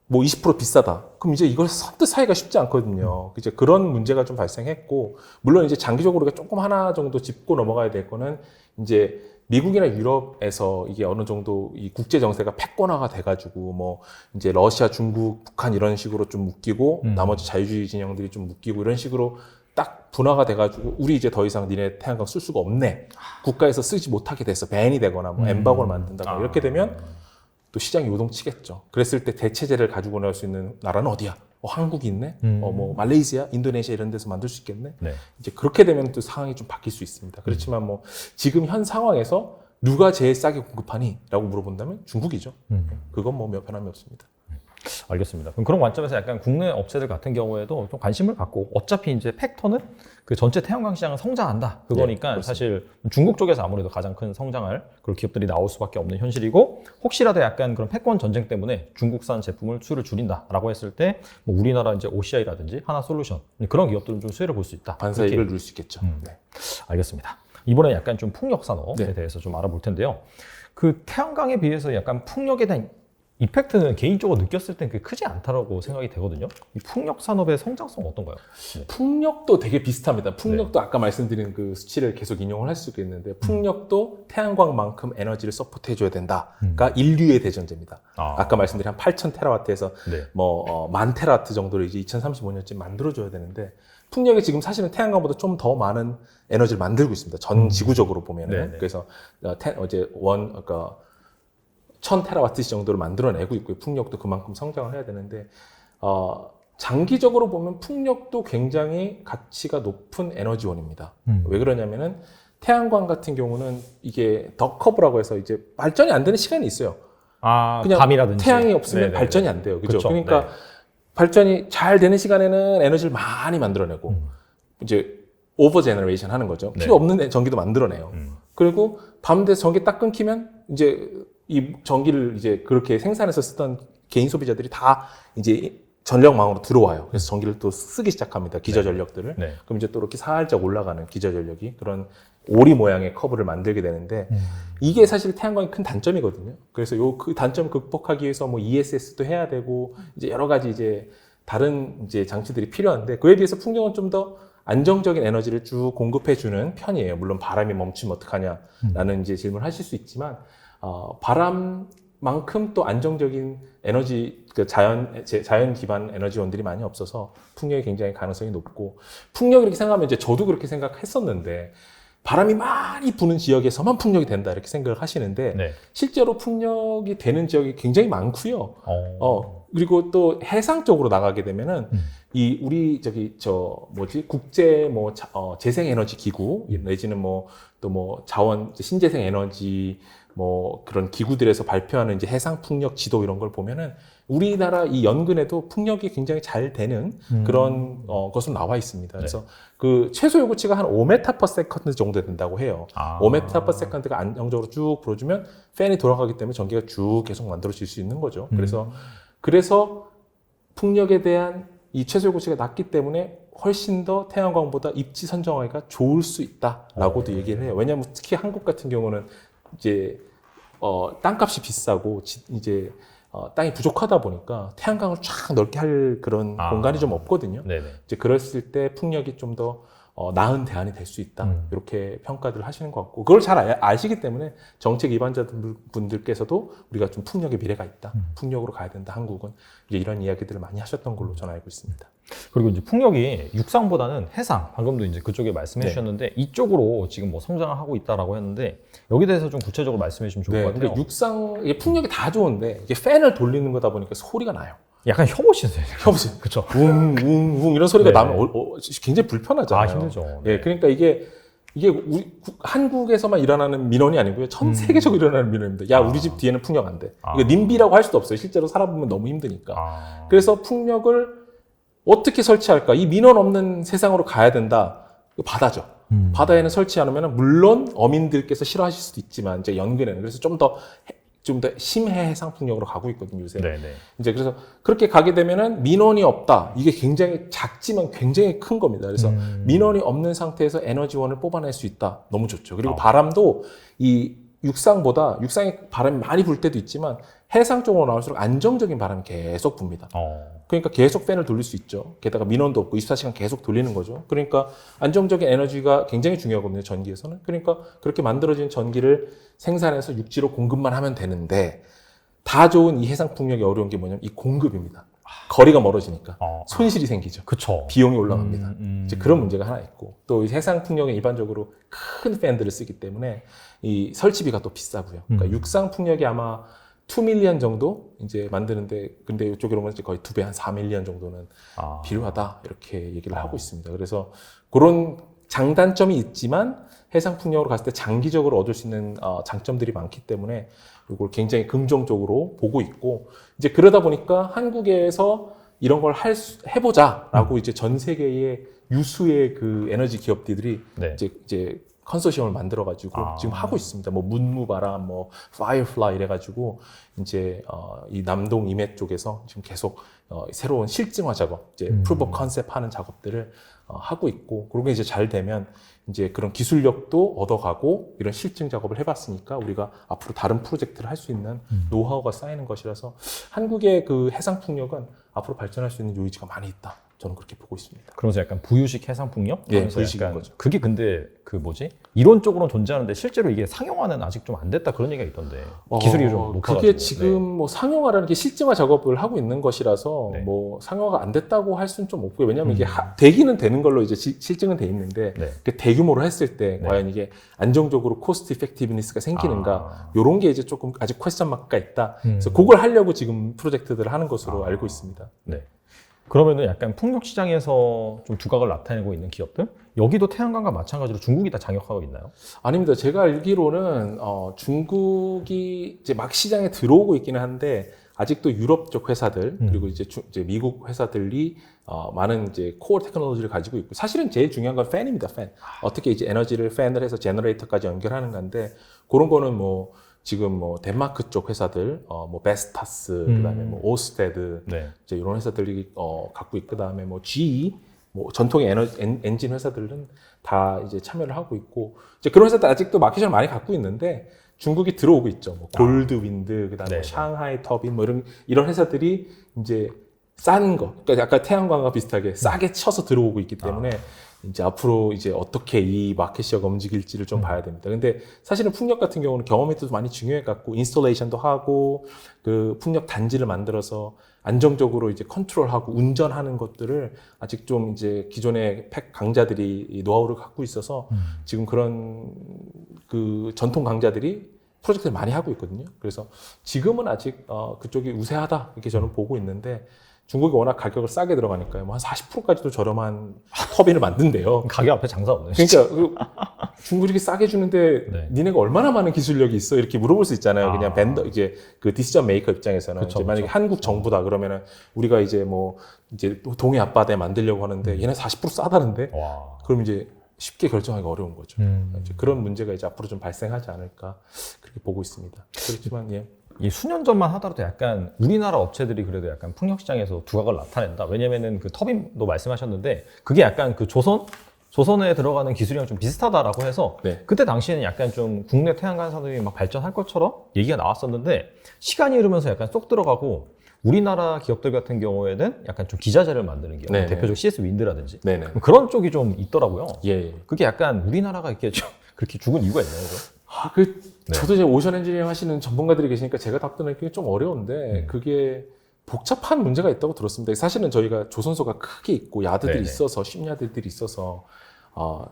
뭐 20% 비싸다. 그럼 이제 이걸 선뜻 사기가 쉽지 않거든요. 이제 그런 문제가 좀 발생했고 물론 이제 장기적으로 우리가 조금 하나 정도 짚고 넘어가야 될 거는 이제 미국이나 유럽에서 이게 어느 정도 이 국제 정세가 패권화가 돼가지고 뭐 이제 러시아, 중국, 북한 이런 식으로 좀 묶이고 나머지 자유주의 진영들이 좀 묶이고 이런 식으로 딱 분화가 돼가지고 우리 이제 더 이상 니네 태양광 쓸 수가 없네. 국가에서 쓰지 못하게 됐어. 밴이 되거나 뭐 엠바고를 만든다거나 이렇게 되면 또 시장이 요동치겠죠. 그랬을 때 대체제를 가지고 나올 수 있는 나라는 어디야? 한국이 있네? 뭐 말레이시아, 인도네시아 이런 데서 만들 수 있겠네? 네. 이제 그렇게 되면 또 상황이 좀 바뀔 수 있습니다. 그렇지만 뭐 지금 현 상황에서 누가 제일 싸게 공급하니? 라고 물어본다면 중국이죠. 그건 뭐 변함이 없습니다. 알겠습니다. 그럼 그런 관점에서 약간 국내 업체들 같은 경우에도 좀 관심을 갖고 어차피 이제 팩터는 그 전체 태양광 시장은 성장한다. 그거니까 네, 사실 중국 쪽에서 아무래도 가장 큰 성장할 그런 기업들이 나올 수밖에 없는 현실이고 혹시라도 약간 그런 패권 전쟁 때문에 중국산 제품을 수요를 줄인다라고 했을 때 뭐 우리나라 이제 OCI라든지 하나솔루션 그런 기업들은 좀 수혜를 볼 수 있다. 반사이익을 누릴 수 있겠죠. 네. 알겠습니다. 이번에 약간 좀 풍력 산업에 네. 대해서 좀 알아볼 텐데요. 그 태양광에 비해서 약간 풍력에 대한 이펙트는 개인적으로 느꼈을 땐 그게 크지 않다라고 생각이 되거든요. 이 풍력 산업의 성장성 어떤가요? 네. 풍력도 되게 비슷합니다. 풍력도 아까 말씀드린 그 수치를 계속 인용을 할 수 있겠는데 풍력도 태양광만큼 에너지를 서포트해줘야 된다가 인류의 대전제입니다. 아까 말씀드린 한 8,000테라와트에서 네. 뭐 10,000테라와트 정도를 이제 2035년쯤 만들어줘야 되는데 풍력이 지금 사실은 태양광보다 좀 더 많은 에너지를 만들고 있습니다. 전 지구적으로 보면은. 네네. 그래서 이제 1,000테라와트 정도를 만들어내고 있고요. 풍력도 그만큼 성장을 해야 되는데 장기적으로 보면 풍력도 굉장히 가치가 높은 에너지원입니다. 왜 그러냐면은 태양광 같은 경우는 이게 더 커브라고 해서 이제 발전이 안 되는 시간이 있어요. 그냥 밤이라든지 태양이 없으면 네네네. 발전이 안 돼요. 그죠? 그쵸. 그러니까 네. 발전이 잘 되는 시간에는 에너지를 많이 만들어내고 이제 오버 제너레이션 하는 거죠. 네. 필요 없는 전기도 만들어내요. 그리고 밤 돼서 전기 딱 끊기면 이제 이 전기를 이제 그렇게 생산해서 쓰던 개인 소비자들이 다 이제 전력망으로 들어와요. 그래서 전기를 또 쓰기 시작합니다. 기저 전력들을. 네. 그럼 이제 또 이렇게 살짝 올라가는 기저 전력이 그런 오리 모양의 커브를 만들게 되는데 이게 사실 태양광의 큰 단점이거든요. 그래서 그 단점을 극복하기 위해서 뭐 ESS도 해야 되고 이제 여러 가지 이제 다른 이제 장치들이 필요한데 그에 비해서 풍력은 좀 더 안정적인 에너지를 쭉 공급해주는 편이에요. 물론 바람이 멈추면 어떡하냐라는 이제 질문을 하실 수 있지만 바람만큼 또 안정적인 에너지, 그 자연 기반 에너지원들이 많이 없어서 풍력이 굉장히 가능성이 높고 풍력 이렇게 생각하면 이제 저도 그렇게 생각했었는데 바람이 많이 부는 지역에서만 풍력이 된다 이렇게 생각을 하시는데 네. 실제로 풍력이 되는 지역이 굉장히 많고요. 그리고 또 해상 쪽으로 나가게 되면은 이 우리 국제 재생 에너지 기구 내지는 또 자원 신재생 에너지 그런 기구들에서 발표하는 이제 해상 풍력 지도 이런 걸 보면은 우리나라 이 연근에도 풍력이 굉장히 잘 되는 그런 것으로 나와 있습니다. 그래서 그 최소 요구치가 한 5m/s 정도 된다고 해요. 5m/s가 안정적으로 쭉 불어주면 팬이 돌아가기 때문에 전기가 쭉 계속 만들어질 수 있는 거죠. 그래서 풍력에 대한 이 최소 요구치가 낮기 때문에 훨씬 더 태양광보다 입지 선정하기가 좋을 수 있다라고도 얘기를 해요. 왜냐하면 특히 한국 같은 경우는 이제 땅값이 비싸고 이제 땅이 부족하다 보니까 태양광을 쫙 넓게 할 그런 공간이 좀 없거든요. 네네. 이제 그랬을 때 풍력이 좀 더 나은 대안이 될 수 있다. 이렇게 평가를 하시는 것 같고 그걸 잘 아시기 때문에 정책 입안자분들께서도 우리가 좀 풍력의 미래가 있다. 풍력으로 가야 된다. 한국은 이제 이런 이야기들을 많이 하셨던 걸로 저는 알고 있습니다. 그리고 이제 풍력이 육상보다는 해상, 방금도 이제 그쪽에 말씀해 주셨는데 이쪽으로 지금 뭐 성장을 하고 있다라고 했는데 여기에 대해서 좀 구체적으로 말씀해 주시면 좋을 것 같아요. 근데 이게 풍력이 다 좋은데 이게 팬을 돌리는 거다 보니까 소리가 나요. 약간 혐오시세요. 혐오시. 그렇죠. 웅웅웅 이런 소리가 네. 나면 굉장히 불편하잖아요. 힘들죠. 네, 그러니까 이게 한국에서만 일어나는 민원이 아니고요. 전 세계적으로 일어나는 민원입니다. 야, 우리 집 뒤에는 풍력 안 돼. 이거 님비라고 할 수도 없어요. 실제로 살아보면 너무 힘드니까. 그래서 풍력을 어떻게 설치할까? 이 민원 없는 세상으로 가야 된다. 바다죠. 바다에는 설치하면 물론 어민들께서 싫어하실 수도 있지만 이제 연근에는 그래서 좀 더 심해 해상 풍력으로 가고 있거든요, 요새. 네네. 이제 그래서 그렇게 가게 되면은 민원이 없다. 이게 굉장히 작지만 굉장히 큰 겁니다. 그래서 민원이 없는 상태에서 에너지원을 뽑아낼 수 있다. 너무 좋죠. 그리고 바람도 이 육상에 바람이 많이 불 때도 있지만 해상 쪽으로 나올수록 안정적인 바람이 계속 붑니다. 그러니까 계속 팬을 돌릴 수 있죠. 게다가 민원도 없고 24시간 계속 돌리는 거죠. 그러니까 안정적인 에너지가 굉장히 중요하거든요, 전기에서는. 그러니까 그렇게 만들어진 전기를 생산해서 육지로 공급만 하면 되는데 다 좋은 이 해상 풍력이 어려운 게 뭐냐면 이 공급입니다. 거리가 멀어지니까 손실이 생기죠. 그쵸. 비용이 올라갑니다. 이제 그런 문제가 하나 있고 또 이 해상 풍력은 일반적으로 큰 팬들을 쓰기 때문에 이 설치비가 또 비싸고요. 그러니까 육상 풍력이 아마 2밀리언 정도 이제 만드는데 근데 이쪽으로 보면 거의 2배 한 4밀리언 정도는 필요하다 이렇게 얘기를 하고 있습니다. 그래서 그런 장단점이 있지만 해상 풍력으로 갔을 때 장기적으로 얻을 수 있는 장점들이 많기 때문에 이걸 굉장히 긍정적으로 보고 있고 이제 그러다 보니까 한국에서 이런 걸 해보자라고 이제 전 세계의 유수의 그 에너지 기업들이 네. 이제 컨소시엄을 만들어가지고 지금 하고 있습니다. 뭐 문무바람, 뭐 파이어플라이 이래가지고 이제 이 남동 이메 쪽에서 지금 계속 새로운 실증화 작업, 이제 프루브 오브 컨셉 하는 작업들을 하고 있고 그런 게 이제 잘 되면 이제 그런 기술력도 얻어가고 이런 실증 작업을 해봤으니까 우리가 앞으로 다른 프로젝트를 할 수 있는 노하우가 쌓이는 것이라서 한국의 그 해상 풍력은 앞으로 발전할 수 있는 요지가 많이 있다. 저는 그렇게 보고 있습니다. 그러면서 약간 부유식 해상풍력? 예, 부유식인 거죠. 그게 근데 그 뭐지? 이론적으로는 존재하는데 실제로 이게 상용화는 아직 좀 안 됐다 그런 얘기가 있던데 기술이 좀 높아가지고. 그게 지금 뭐 상용화라는 게 실증화 작업을 하고 있는 것이라서 네. 뭐 상용화가 안 됐다고 할 수는 좀 없고요. 왜냐하면 이게 되기는 되는 걸로 이제 실증은 돼 있는데 네. 그 대규모로 했을 때 네. 과연 이게 안정적으로 코스트 이펙티브니스가 생기는가 이런 게 이제 조금 아직 퀘스천 마크가 있다. 그래서 그걸 하려고 지금 프로젝트들을 하는 것으로 알고 있습니다. 네. 그러면은 약간 풍력 시장에서 좀 두각을 나타내고 있는 기업들? 여기도 태양광과 마찬가지로 중국이 다 장악하고 있나요? 아닙니다. 제가 알기로는 중국이 이제 막 시장에 들어오고 있기는 한데 아직도 유럽 쪽 회사들 그리고 이제 미국 회사들이 많은 이제 코어 테크놀로지를 가지고 있고 사실은 제일 중요한 건 팬입니다. 팬. 어떻게 이제 에너지를 팬을 해서 제너레이터까지 연결하는 건데 그런 거는 뭐 지금 뭐 덴마크 쪽 회사들 뭐 베스타스 그다음에 뭐 오스테드 네. 이제 이런 회사들이 갖고 있고 그다음에 뭐 GE 뭐 전통의 엔진 회사들은 다 이제 참여를 하고 있고 이제 그런 회사들 아직도 마켓을 많이 갖고 있는데 중국이 들어오고 있죠. 뭐 골드윈드 그다음에 뭐 샹하이 터빈 뭐 이런 회사들이 이제 싼 거, 그러니까 약간 태양광과 비슷하게 싸게 쳐서 들어오고 있기 때문에 이제 앞으로 이제 어떻게 이 마켓 시어가 움직일지를 좀 봐야 됩니다. 근데 사실은 풍력 같은 경우는 경험이 또 많이 중요해 갖고 인스톨레이션도 하고 그 풍력 단지를 만들어서 안정적으로 이제 컨트롤하고 운전하는 것들을 아직 좀 이제 기존의 팩 강자들이 이 노하우를 갖고 있어서 지금 그런 그 전통 강자들이 프로젝트를 많이 하고 있거든요. 그래서 지금은 아직 그쪽이 우세하다 이렇게 저는 보고 있는데 중국이 워낙 가격을 싸게 들어가니까요. 뭐 한 40%까지도 저렴한 터빈을 만든대요. 가격 앞에 장사 없네. 그러니까 중국이 이렇게 싸게 주는데 네. 니네가 얼마나 많은 기술력이 있어 이렇게 물어볼 수 있잖아요. 그냥 벤더 이제 그 디시전 메이커 입장에서는 그쵸, 이제 만약에 그쵸. 한국 정부다 그러면은 우리가 이제 뭐 이제 동해 앞바다에 만들려고 하는데 얘네 40% 싸다는데 와. 그럼 이제 쉽게 결정하기가 어려운 거죠. 이제 그런 문제가 이제 앞으로 좀 발생하지 않을까 그렇게 보고 있습니다. 그렇지만 예. 이 수년 전만 하더라도 약간 우리나라 업체들이 그래도 약간 풍력 시장에서 두각을 나타낸다. 왜냐면은 그 터빈도 말씀하셨는데 그게 약간 그 조선에 들어가는 기술이랑 좀 비슷하다라고 해서 네. 그때 당시에는 약간 좀 국내 태양광 산업이 막 발전할 것처럼 얘기가 나왔었는데 시간이 흐르면서 약간 쏙 들어가고 우리나라 기업들 같은 경우에는 약간 좀 기자재를 만드는 기업, 네네. 대표적 CS 윈드라든지 네네. 그런 쪽이 좀 있더라고요. 예. 그게 약간 우리나라가 이렇게 좀 그렇게 죽은 이유가 있나요? 그죠? 저도 이제 오션 엔지니어링 하시는 전문가들이 계시니까 제가 답변하기 좀 어려운데 그게 복잡한 문제가 있다고 들었습니다. 사실은 저희가 조선소가 크게 있고 야드들이 네네. 있어서 심야들이 있어서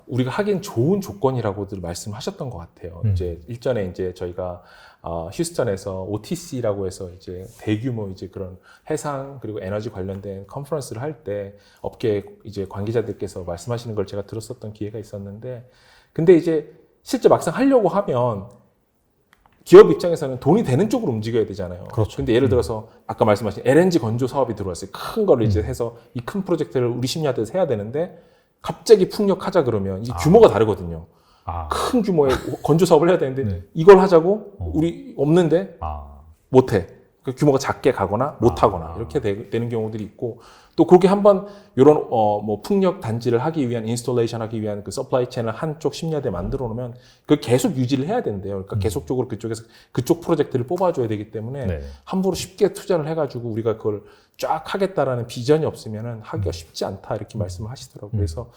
우리가 하기엔 좋은 조건이라고들 말씀하셨던 것 같아요. 이제 일전에 이제 저희가 휴스턴에서 OTC라고 해서 이제 대규모 이제 그런 해상 그리고 에너지 관련된 컨퍼런스를 할 때 업계 이제 관계자들께서 말씀하시는 걸 제가 들었었던 기회가 있었는데 근데 이제 실제 막상 하려고 하면 기업 입장에서는 돈이 되는 쪽으로 움직여야 되잖아요. 그렇죠. 근데 예를 들어서 아까 말씀하신 LNG 건조 사업이 들어왔어요. 큰 거를 이제 해서 이 큰 프로젝트를 우리 심야대에서 해야 되는데 갑자기 풍력하자 그러면 이게 규모가 다르거든요. 큰 규모의 건조 사업을 해야 되는데 네. 이걸 하자고 우리 없는데 못해. 그 규모가 작게 가거나 못하거나 이렇게 되는 경우들이 있고 또 그렇게 한번 이런 뭐 풍력 단지를 하기 위한 인스톨레이션 하기 위한 그 서플라이 체인을 한쪽 심야대 만들어 놓으면 그 계속 유지를 해야 된대요. 그러니까 계속적으로 그쪽에서 그쪽 프로젝트를 뽑아줘야 되기 때문에 네. 함부로 쉽게 투자를 해가지고 우리가 그걸 쫙 하겠다라는 비전이 없으면은 하기가 쉽지 않다 이렇게 말씀을 하시더라고요. 그래서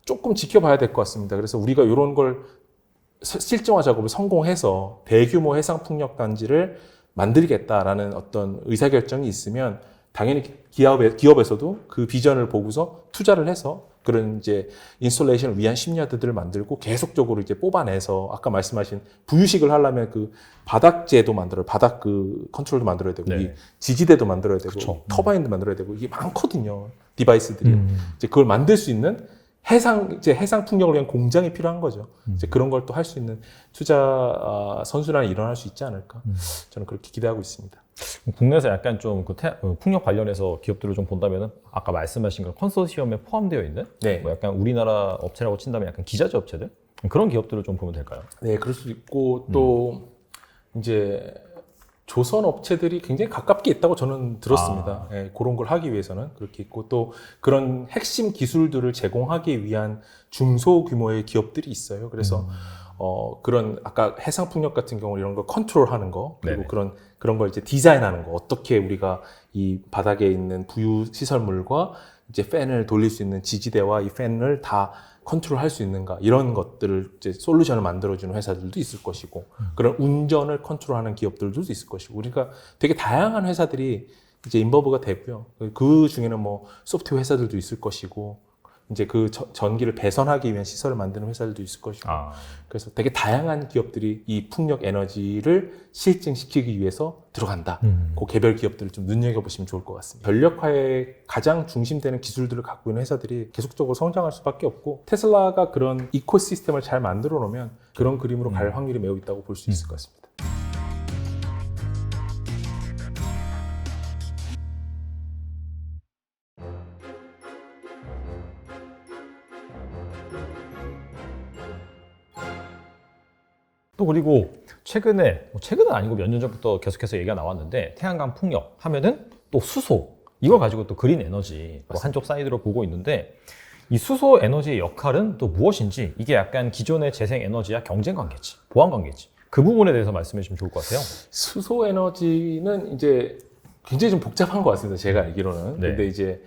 조금 지켜봐야 될 것 같습니다. 그래서 우리가 이런 걸 실증화 작업을 성공해서 대규모 해상 풍력 단지를 만들겠다라는 어떤 의사결정이 있으면 당연히 기업에서도 그 비전을 보고서 투자를 해서 그런 이제 인스톨레이션을 위한 심야드들을 만들고 계속적으로 이제 뽑아내서 아까 말씀하신 부유식을 하려면 그 바닥재도 만들어요. 바닥 그 컨트롤도 만들어야 되고 네. 이 지지대도 만들어야 되고 그쵸. 터바인도 만들어야 되고 이게 많거든요. 디바이스들이. 이제 그걸 만들 수 있는 이제 해상 풍력을 위한 공장이 필요한 거죠. 이제 그런 걸 또 할 수 있는 투자 선순환이 일어날 수 있지 않을까. 저는 그렇게 기대하고 있습니다. 국내에서 약간 좀 풍력 관련해서 기업들을 좀 본다면은 아까 말씀하신 그 컨소시엄에 포함되어 있는 네. 뭐 약간 우리나라 업체라고 친다면 약간 기자재 업체들 그런 기업들을 좀 보면 될까요? 네, 그럴 수도 있고 또 이제 조선 업체들이 굉장히 가깝게 있다고 저는 들었습니다. 예, 그런 걸 하기 위해서는 그렇게 있고 또 그런 핵심 기술들을 제공하기 위한 중소 규모의 기업들이 있어요. 그래서 그런 아까 해상 풍력 같은 경우 이런 거 컨트롤하는 거 그리고 네네. 그런 걸 이제 디자인하는 거 어떻게 우리가 이 바닥에 있는 부유 시설물과 이제 팬을 돌릴 수 있는 지지대와 이 팬을 다 컨트롤할 수 있는가 이런 것들을 이제 솔루션을 만들어주는 회사들도 있을 것이고 그런 운전을 컨트롤하는 기업들도 있을 것이고 그러니까 되게 다양한 회사들이 이제 인버브가 되고요. 그 중에는 뭐 소프트웨어 회사들도 있을 것이고 이제 그 전기를 배선하기 위한 시설을 만드는 회사들도 있을 것이고 그래서 되게 다양한 기업들이 이 풍력 에너지를 실증시키기 위해서 들어간다. 그 개별 기업들을 좀 눈여겨보시면 좋을 것 같습니다. 전력화에 가장 중심되는 기술들을 갖고 있는 회사들이 계속적으로 성장할 수밖에 없고 테슬라가 그런 이코시스템을 잘 만들어 놓으면 그런 그림으로 갈 확률이 매우 있다고 볼 수 있을 것 같습니다. 또 그리고 최근은 아니고 몇 년 전부터 계속해서 얘기가 나왔는데 태양광 풍력 하면은 또 수소 이걸 가지고 또 그린 에너지 또 한쪽 사이드로 보고 있는데 이 수소 에너지의 역할은 또 무엇인지 이게 약간 기존의 재생 에너지와 경쟁 관계지 보완 관계지 그 부분에 대해서 말씀해 주시면 좋을 것 같아요. 수소 에너지는 이제 굉장히 좀 복잡한 것 같습니다. 제가 알기로는. 네. 근데 이제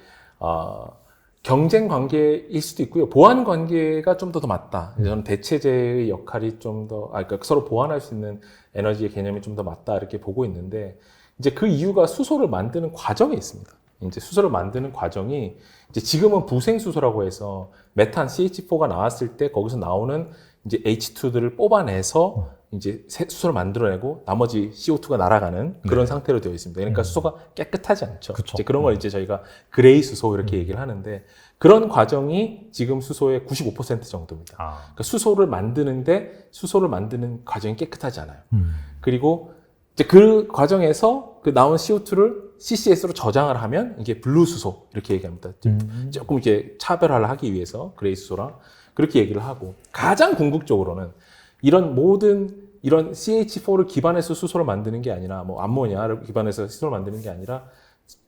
경쟁 관계일 수도 있고요. 보완 관계가 좀 더 맞다. 저는 대체제의 역할이 좀 더, 그러니까 서로 보완할 수 있는 에너지의 개념이 좀 더 맞다. 이렇게 보고 있는데, 이제 그 이유가 수소를 만드는 과정에 있습니다. 이제 수소를 만드는 과정이, 이제 지금은 부생수소라고 해서 메탄 CH4가 나왔을 때 거기서 나오는 이제 H2들을 뽑아내서 이제 수소를 만들어내고 나머지 CO2가 날아가는 그런 상태로 되어 있습니다. 그러니까 수소가 깨끗하지 않죠. 이제 그런 걸 이제 저희가 그레이 수소 이렇게 얘기를 하는데 그런 과정이 지금 수소의 95% 정도입니다. 그러니까 수소를 만드는 과정이 깨끗하지 않아요. 그리고 이제 그 과정에서 그 나온 CO2를 CCS로 저장을 하면 이게 블루 수소 이렇게 얘기합니다. 조금 이렇게 차별화를 하기 위해서 그레이 수소랑 그렇게 얘기를 하고 가장 궁극적으로는 이런 CH4를 기반해서 수소를 만드는 게 아니라 뭐 암모니아를 기반해서 수소를 만드는 게 아니라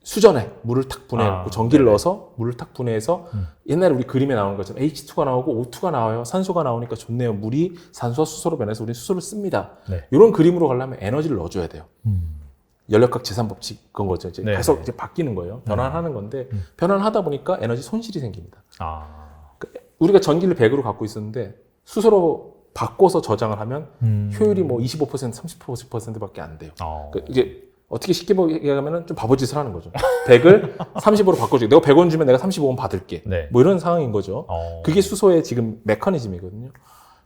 수전에 물을 탁 분해하고 전기를 넣어서 물을 탁 분해해서 옛날에 우리 그림에 나오는 것처럼 H2가 나오고 O2가 나와요. 산소가 나오니까 좋네요. 물이 산소와 수소로 변해서 우리는 수소를 씁니다. 이런 그림으로 가려면 에너지를 넣어줘야 돼요. 연력학 재산법칙 그런 거죠. 이제 계속 이제 바뀌는 거예요. 변환하는 건데 변환하다 보니까 에너지 손실이 생깁니다. 우리가 전기를 100으로 갖고 있었는데 수소로 바꿔서 저장을 하면 효율이 뭐 25%, 30%밖에 안 돼요. 그러니까 이제 어떻게 쉽게 얘기하면 좀 바보짓을 하는 거죠. 100을 30으로 바꿔줄게. 내가 100원 주면 내가 35원 받을게. 뭐 이런 상황인 거죠. 그게 수소의 지금 메커니즘이거든요.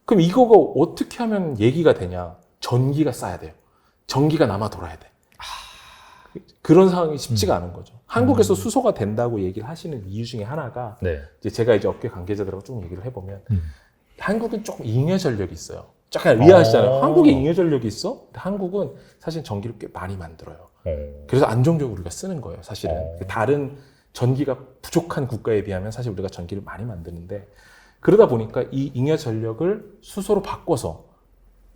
그럼 이거가 어떻게 하면 얘기가 되냐? 전기가 쌓여야 돼요. 전기가 남아 돌아야 돼. 그런 상황이 쉽지가 않은 거죠. 한국에서 수소가 된다고 얘기를 하시는 이유 중에 하나가 이제 제가 이제 업계 관계자들하고 좀 얘기를 해보면 한국은 조금 잉여 전력이 있어요. 약간 위화하시잖아요. 한국에 잉여 전력이 있어? 근데 한국은 사실 전기를 꽤 많이 만들어요. 그래서 안정적으로 우리가 쓰는 거예요, 사실은. 다른 전기가 부족한 국가에 비하면 사실 우리가 전기를 많이 만드는데 그러다 보니까 이 잉여 전력을 수소로 바꿔서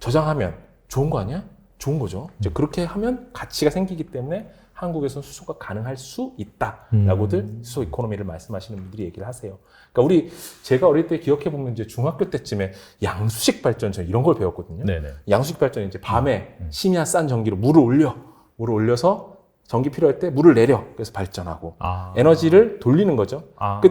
저장하면 좋은 거 아니야? 좋은 거죠. 이제 그렇게 하면 가치가 생기기 때문에 한국에서는 수소가 가능할 수 있다라고들 수소 이코노미를 말씀하시는 분들이 얘기를 하세요. 그러니까 제가 어릴 때 기억해 보면 이제 중학교 때쯤에 양수식 발전 전 이런 걸 배웠거든요. 양수식 발전이 이제 밤에 심야 싼 전기로 물을 올려서 전기 필요할 때 물을 내려 그래서 발전하고 에너지를 돌리는 거죠.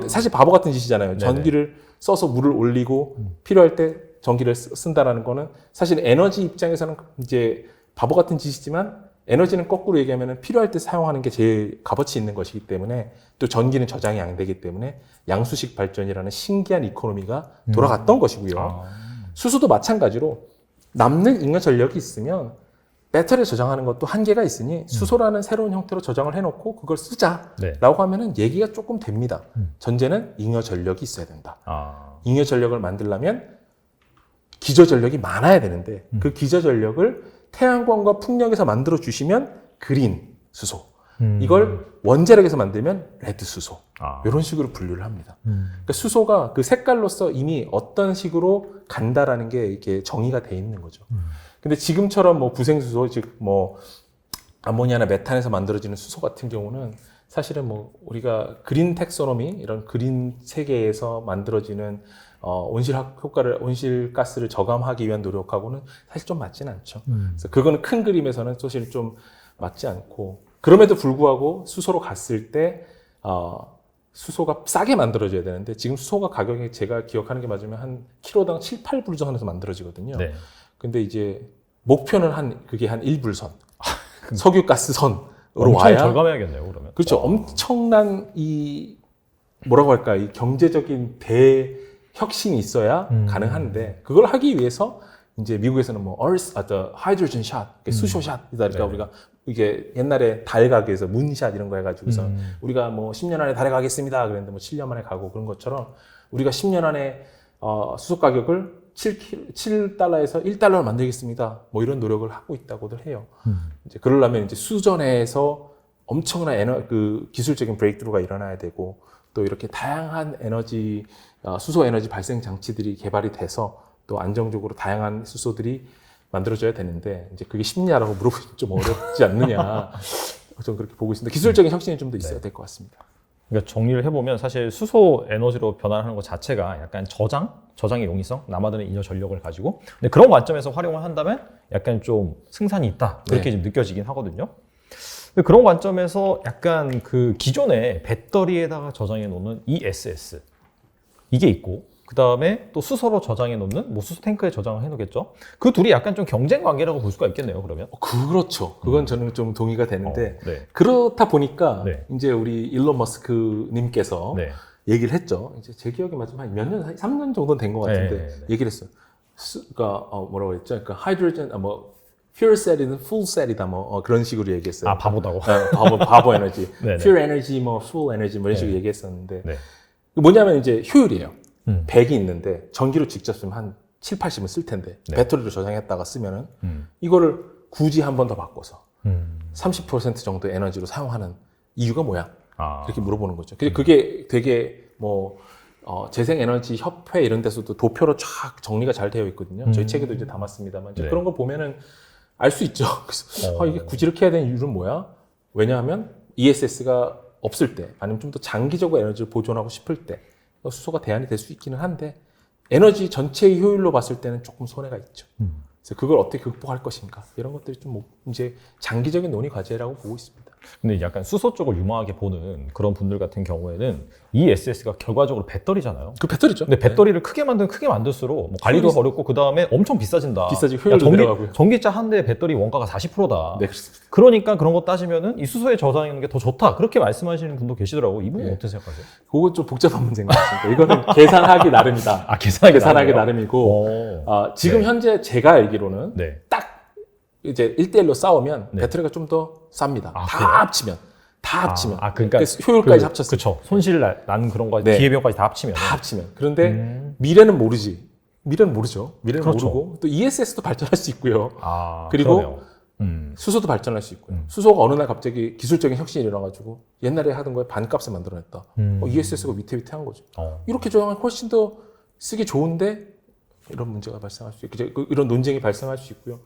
사실 바보 같은 짓이잖아요. 전기를 써서 물을 올리고 필요할 때 전기를 쓴다라는 거는 사실 에너지 입장에서는 이제 바보 같은 짓이지만 에너지는 거꾸로 얘기하면 필요할 때 사용하는 게 제일 값어치 있는 것이기 때문에 또 전기는 저장이 안 되기 때문에 양수식 발전이라는 신기한 이코노미가 돌아갔던 것이고요. 수소도 마찬가지로 남는 잉여 전력이 있으면 배터리 저장하는 것도 한계가 있으니 수소라는 새로운 형태로 저장을 해놓고 그걸 쓰자라고 네. 하면은 얘기가 조금 됩니다. 전제는 잉여 전력이 있어야 된다. 잉여 전력을 만들려면 기저 전력이 많아야 되는데 그 기저 전력을 태양광과 풍력에서 만들어 주시면 그린 수소, 이걸 원자력에서 만들면 레드 수소, 이런 식으로 분류를 합니다. 그러니까 수소가 그 색깔로서 이미 어떤 식으로 간다라는 게 이렇게 정의가 돼 있는 거죠. 근데 지금처럼 뭐 부생수소, 즉 뭐 아모니아나 메탄에서 만들어지는 수소 같은 경우는 사실은 뭐 우리가 그린 텍소노미, 이런 그린 세계에서 만들어지는 온실가스를 저감하기 위한 노력하고는 사실 좀 맞지는 않죠. 그래서 그거는 큰 그림에서는 사실 좀 맞지 않고, 그럼에도 불구하고 수소로 갔을 때 수소가 싸게 만들어져야 되는데, 지금 수소가 가격이 제가 기억하는 게 맞으면 한 킬로당 7, 8불 선에서 만들어지거든요. 네. 근데 이제 목표는 그게 한 1불선, 석유가스선으로 엄청 와야 절감해야겠네요, 그러면. 그렇죠. 엄청난 이 뭐라고 할까, 이 경제적인 대혁신이 있어야 가능한데, 그걸 하기 위해서 이제 미국에서는 뭐 the hydrogen shot, 수소샷이다. 그러니까 네. 우리가 이게 옛날에 달 가기 위해서 문샷 이런 거 해가지고서 우리가 뭐 10년 안에 달에 가겠습니다 그랬는데 뭐 7년 만에 가고, 그런 것처럼 우리가 10년 안에 수소 가격을 7달러에서 1달러를 만들겠습니다. 뭐 이런 노력을 하고 있다고들 해요. 이제 그러려면 이제 수전에서 엄청난 그 기술적인 브레이크트루가 일어나야 되고, 또 이렇게 다양한 수소 에너지 발생 장치들이 개발이 돼서 또 안정적으로 다양한 수소들이 만들어져야 되는데, 이제 그게 쉽냐라고 물어보시면 좀 어렵지 않느냐. 저는 그렇게 보고 있습니다. 기술적인 혁신이 좀 더 있어야 될 것 같습니다. 그러니까 정리를 해보면 사실 수소 에너지로 변환하는 것 자체가 약간 저장의 용이성, 남아도는 잉여 전력을 가지고, 근데 그런 관점에서 활용을 한다면 약간 좀 승산이 있다, 그렇게 좀 느껴지긴 하거든요. 근데 그런 관점에서 약간 그 기존에 배터리에다가 저장해 놓는 ESS, 이게 있고, 그 다음에 또 수소로 저장해 놓는 뭐 수소 탱크에 저장을 해 놓겠죠. 그 둘이 약간 좀 경쟁 관계라고 볼 수가 있겠네요, 그러면. 그렇죠. 그건 저는 좀 동의가 되는데, 네. 그렇다 보니까 네. 이제 우리 일론 머스크 님께서 네. 얘기를 했죠. 이제 제 기억에 맞으면 한 몇 년, 3년 정도는 된 것 같은데, 네. 얘기를 했어요. 그러니까 뭐라고 했죠? 그러니까 하이드로젠 pure cell이든 full cell이다 그런 식으로 얘기했어요. 바보다고. 바보 에너지, 네네. pure energy, full energy 이런 식으로 얘기했었는데, 네. 뭐냐면 이제 효율이에요. 100이 있는데 전기로 직접 쓰면 한 7, 80은 쓸 텐데, 네. 배터리로 배터리로 저장했다가 쓰면은 이거를 굳이 한 번 더 바꿔서 30% 정도 에너지로 사용하는 이유가 뭐야? 이렇게 물어보는 거죠. 그게 되게 재생에너지 협회 이런 데서도 도표로 쫙 정리가 잘 되어 있거든요. 저희 책에도 이제 담았습니다만, 네. 그런 거 보면은 알 수 있죠. 그래서 이게 굳이 이렇게 해야 되는 이유는 뭐야? 왜냐하면 ESS가 없을 때, 아니면 좀 더 장기적으로 에너지를 보존하고 싶을 때 수소가 대안이 될 수 있기는 한데, 에너지 전체의 효율로 봤을 때는 조금 손해가 있죠. 그래서 그걸 어떻게 극복할 것인가, 이런 것들이 좀 이제 장기적인 논의 과제라고 보고 있습니다. 근데 약간 수소 쪽을 유망하게 보는 그런 분들 같은 경우에는 ESS가 결과적으로 배터리잖아요. 그 배터리죠. 근데 배터리를 크게 만들수록 뭐 관리도 효율이 어렵고, 그 다음에 엄청 비싸진다. 비싸지고 효율도 내려가고요. 전기차 한 대 배터리 원가가 40%다. 네, 그렇습니다. 그러니까 그런 거 따지면은 이 수소에 저장하는 게 더 좋다, 그렇게 말씀하시는 분도 계시더라고. 이분은 네. 어떻게 생각하세요? 그건 좀 복잡한 문제인 것 같습니다. 이거는 계산하기 나름이다. 계산하기 나름이고, 지금 네. 현재 제가 알기로는 네. 딱 이제 1대1로 싸우면 네. 배터리가 좀 더 쌉니다. 그래요? 다 합치면. 그러니까 그래서 효율까지 합쳤어요. 그렇죠. 손실 나는 그런 거, 네. 기회비용까지 다 합치면. 그런데 미래는 모르지. 미래는 모르죠. 미래는 그렇죠. 모르고, 또 ESS도 발전할 수 있고요. 그리고 그리고 수소도 발전할 수 있고요. 수소가 어느 날 갑자기 기술적인 혁신이 일어나가지고 옛날에 하던 거에 반값을 만들어냈다. ESS가 위태위태한 거죠. 이렇게 저장하면 훨씬 더 쓰기 좋은데, 이런 문제가 발생할 수 있고, 이런 논쟁이 발생할 수 있고요.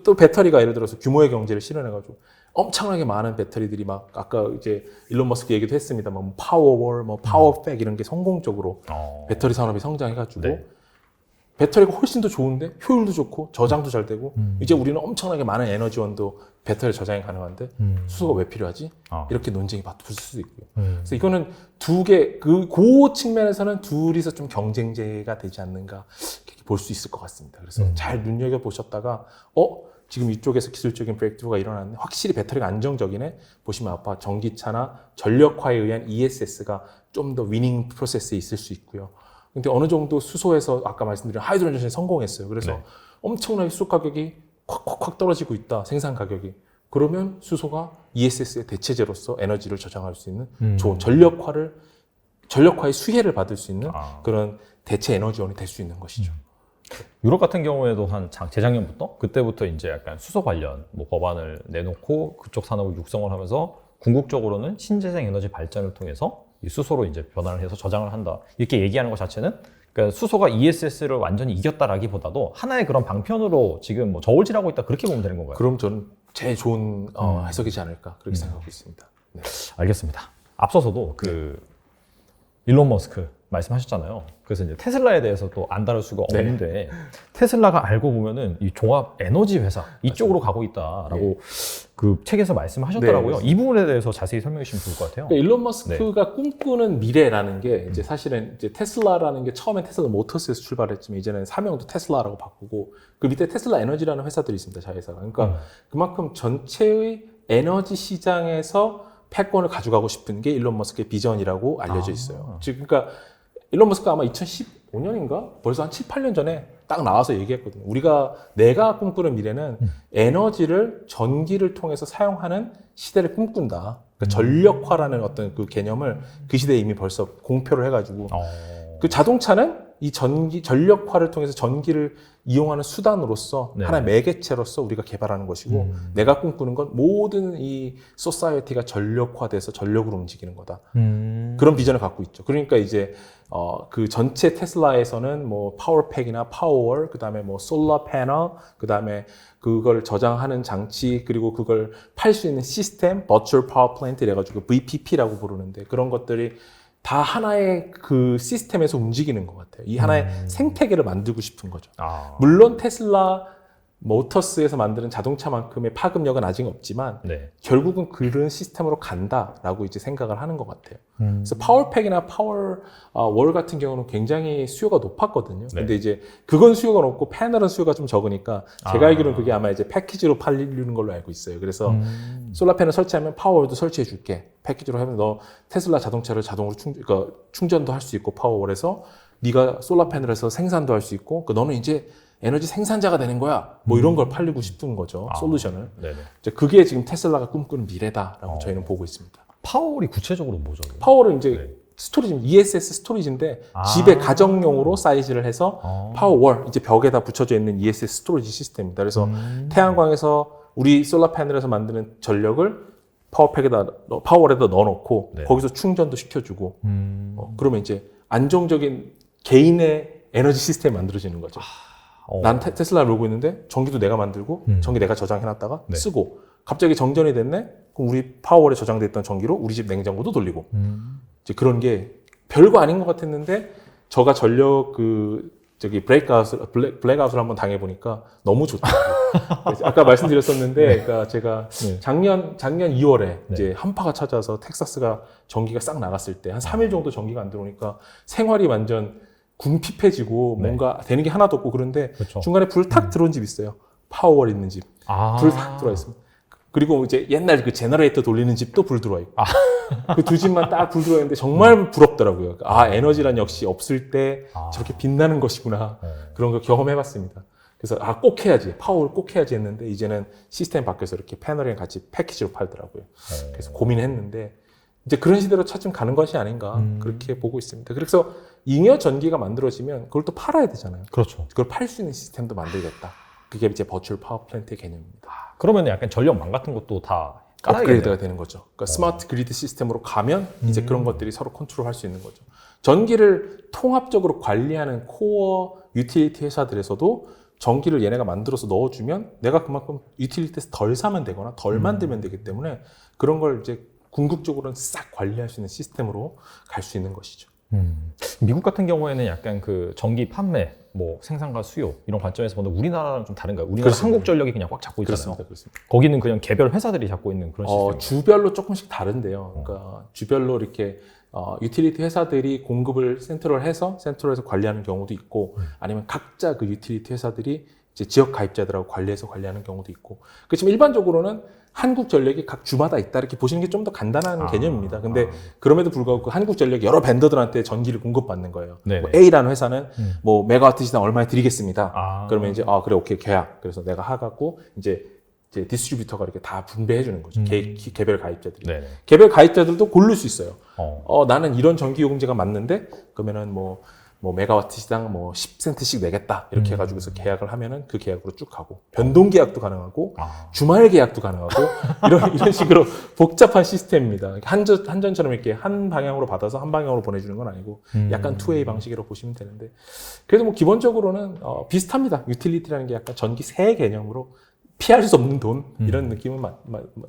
또 배터리가 예를 들어서 규모의 경제를 실현해가지고 엄청나게 많은 배터리들이 막, 아까 이제 일론 머스크 얘기도 했습니다만, 파워월, 파워팩 이런 게 성공적으로 배터리 산업이 성장해가지고, 네. 배터리가 훨씬 더 좋은데 효율도 좋고 저장도 잘 되고, 이제 우리는 엄청나게 많은 에너지원도 배터리 저장이 가능한데 수소가 왜 필요하지? 이렇게 논쟁이 붙을 수도 있고요. 그래서 이거는 그 측면에서는 둘이서 좀 경쟁제가 되지 않는가 볼 수 있을 것 같습니다. 그래서 잘 눈여겨보셨다가 지금 이쪽에서 기술적인 브레이크트루가 일어났는데 확실히 배터리가 안정적이네, 보시면 아까 전기차나 전력화에 의한 ESS가 좀 더 위닝 프로세스에 있을 수 있고요. 근데 어느 정도 수소에서 아까 말씀드린 하이드로젠이 성공했어요. 그래서 네. 엄청나게 수소 가격이 콱콱콱 떨어지고 있다. 생산 가격이. 그러면 수소가 ESS의 대체제로서 에너지를 저장할 수 있는 좋은 전력화의 수혜를 받을 수 있는 그런 대체 에너지원이 될 수 있는 것이죠. 유럽 같은 경우에도 재작년부터 그때부터 이제 약간 수소 관련 뭐 법안을 내놓고 그쪽 산업을 육성을 하면서 궁극적으로는 신재생 에너지 발전을 통해서 이 수소로 이제 변화를 해서 저장을 한다. 이렇게 얘기하는 것 자체는 그러니까 수소가 ESS를 완전히 이겼다라기보다도 하나의 그런 방편으로 지금 뭐 저울질하고 있다 그렇게 보면 되는 건가요? 그럼 저는 제일 좋은 해석이지 않을까 그렇게 생각하고 있습니다. 네. 알겠습니다. 앞서서도 그 일론 머스크 말씀하셨잖아요. 그래서 이제 테슬라에 대해서 또 안 다룰 수가 없는데 테슬라가 알고 보면은 이 종합 에너지 회사 이쪽으로 가고 있다라고 그 책에서 말씀하셨더라고요. 이 부분에 대해서 자세히 설명해 주시면 좋을 것 같아요. 그러니까 일론 머스크가 꿈꾸는 미래라는 게 이제 사실은 이제 테슬라라는 게 처음에 테슬라 모터스에서 출발했지만 이제는 사명도 테슬라라고 바꾸고 그 밑에 테슬라 에너지라는 회사들이 있습니다. 자회사가. 그러니까 그만큼 전체의 에너지 시장에서 패권을 가져가고 싶은 게 일론 머스크의 비전이라고 알려져 있어요. 즉, 그러니까 일론 머스크가 아마 2015년인가? 벌써 한 7, 8년 전에 딱 나와서 얘기했거든요. 내가 꿈꾸는 미래는 에너지를 전기를 통해서 사용하는 시대를 꿈꾼다. 그러니까 전력화라는 어떤 그 개념을 그 시대에 이미 벌써 공표를 해가지고 그 자동차는 이 전력화를 통해서 전기를 이용하는 수단으로서 하나의 매개체로서 우리가 개발하는 것이고 내가 꿈꾸는 건 모든 이 소사이어티가 전력화돼서 전력으로 움직이는 거다. 그런 비전을 갖고 있죠. 그러니까 이제 그 전체 테슬라에서는 뭐 파워팩이나 파워월, 그다음에 뭐 솔라 패널, 그다음에 그걸 저장하는 장치, 그리고 그걸 팔 수 있는 시스템, 버추얼 파워 플랜트 이래가지고 VPP라고 부르는데 그런 것들이 다 하나의 그 시스템에서 움직이는 것 같아요. 이 하나의 생태계를 만들고 싶은 거죠. 물론 테슬라 모터스에서 만드는 자동차만큼의 파급력은 아직 없지만 결국은 그런 시스템으로 간다라고 이제 생각을 하는 것 같아요. 그래서 파워팩이나 파워월 같은 경우는 굉장히 수요가 높았거든요. 근데 이제 그건 수요가 높고 패널은 수요가 좀 적으니까 제가 알기로는 그게 아마 이제 패키지로 팔리는 걸로 알고 있어요. 그래서 솔라 패널 설치하면 파워월도 설치해 줄게. 패키지로 하면 너 테슬라 자동차를 자동으로 충전도 할 수 있고 파워월에서 네가 솔라 패널에서 생산도 할 수 있고 너는 이제 에너지 생산자가 되는 거야. 뭐 이런 걸 팔리고 싶은 거죠. 솔루션을. 그게 지금 테슬라가 꿈꾸는 미래다라고 저희는 보고 있습니다. 파워월이 구체적으로 뭐죠? 파워월은 이제 스토리지, ESS 스토리지인데 집에 가정용으로 사이즈를 해서 파워월, 이제 벽에다 붙여져 있는 ESS 스토리지 시스템입니다. 그래서 태양광에서 우리 솔라 패널에서 만드는 전력을 파워월에다 넣어놓고 거기서 충전도 시켜주고 그러면 이제 안정적인 개인의 에너지 시스템이 만들어지는 거죠. 난 테슬라를 몰고 있는데 전기도 내가 만들고 전기 내가 저장해놨다가 쓰고 갑자기 정전이 됐네? 그럼 우리 파워월에 저장됐던 전기로 우리 집 냉장고도 돌리고 이제 그런 게 별거 아닌 것 같았는데 저가 전력 블랙아웃을 한번 당해보니까 너무 좋더라고요. 아까 말씀드렸었는데 그러니까 제가 작년 2월에 이제 한파가 찾아서 텍사스가 전기가 싹 나갔을 때 한 3일 정도 전기가 안 들어오니까 생활이 완전 궁핍해지고 뭔가 되는 게 하나도 없고 그런데 중간에 불 탁 들어온 집 있어요. 파워월 있는 집. 불 탁 들어와 있습니다. 그리고 이제 옛날 그 제너레이터 돌리는 집도 불 들어와 있고. 그 두 집만 딱 불 들어와 있는데 정말 부럽더라고요. 에너지란 역시 없을 때 저렇게 빛나는 것이구나. 그런 걸 경험해봤습니다. 그래서 꼭 해야지. 파워월 꼭 해야지 했는데 이제는 시스템 바뀌어서 이렇게 패널이랑 같이 패키지로 팔더라고요. 그래서 고민했는데 이제 그런 시대로 차츰 가는 것이 아닌가 그렇게 보고 있습니다. 그래서 잉여 전기가 만들어지면 그걸 또 팔아야 되잖아요. 그렇죠. 그걸 팔 수 있는 시스템도 만들겠다. 그게 이제 버추얼 파워 플랜트의 개념입니다. 그러면 약간 전력망 같은 것도 다 업그레이드가 되는 거죠. 그러니까 스마트 그리드 시스템으로 가면 이제 그런 것들이 서로 컨트롤할 수 있는 거죠. 전기를 통합적으로 관리하는 코어 유틸리티 회사들에서도 전기를 얘네가 만들어서 넣어주면 내가 그만큼 유틸리티에서 덜 사면 되거나 덜 만들면 되기 때문에 그런 걸 이제 궁극적으로는 싹 관리할 수 있는 시스템으로 갈 수 있는 것이죠. 미국 같은 경우에는 약간 그 전기 판매, 뭐 생산과 수요 이런 관점에서 보면 우리나라랑 좀 다른가요? 우리나라 그렇습니다. 한국전력이 그냥 꽉 잡고 있잖아요. 그렇습니다. 거기는 그냥 개별 회사들이 잡고 있는 그런 시스템. 주별로 조금씩 다른데요. 그러니까 주별로 이렇게 유틸리티 회사들이 공급을 센트럴해서 관리하는 경우도 있고, 아니면 각자 그 유틸리티 회사들이 이제 지역 가입자들하고 관리해서 관리하는 경우도 있고. 그렇지만 일반적으로는 한국전력이 각 주마다 있다 이렇게 보시는 게 좀 더 간단한 개념입니다. 근데 그럼에도 불구하고 그 한국전력이 여러 벤더들한테 전기를 공급받는 거예요. 뭐 A라는 회사는 뭐 메가와트 시당 얼마에 드리겠습니다. 그러면 이제 그래 오케이 계약. 그래서 내가 하갖고 이제 디스트리뷰터가 이렇게 다 분배해 주는 거죠. 개별 가입자들이. 개별 가입자들도 고를 수 있어요. 나는 이런 전기 요금제가 맞는데 그러면은 뭐 메가와트 시당 뭐 10센트씩 내겠다. 이렇게 해가지고서 계약을 하면은 그 계약으로 쭉 가고, 변동 계약도 가능하고, 주말 계약도 가능하고, 이런 식으로 복잡한 시스템입니다. 한전처럼 이렇게 한 방향으로 받아서 한 방향으로 보내주는 건 아니고, 약간 투웨이 방식으로 보시면 되는데, 그래도 뭐 기본적으로는, 비슷합니다. 유틸리티라는 게 약간 전기 세 개념으로 피할 수 없는 돈, 이런 느낌은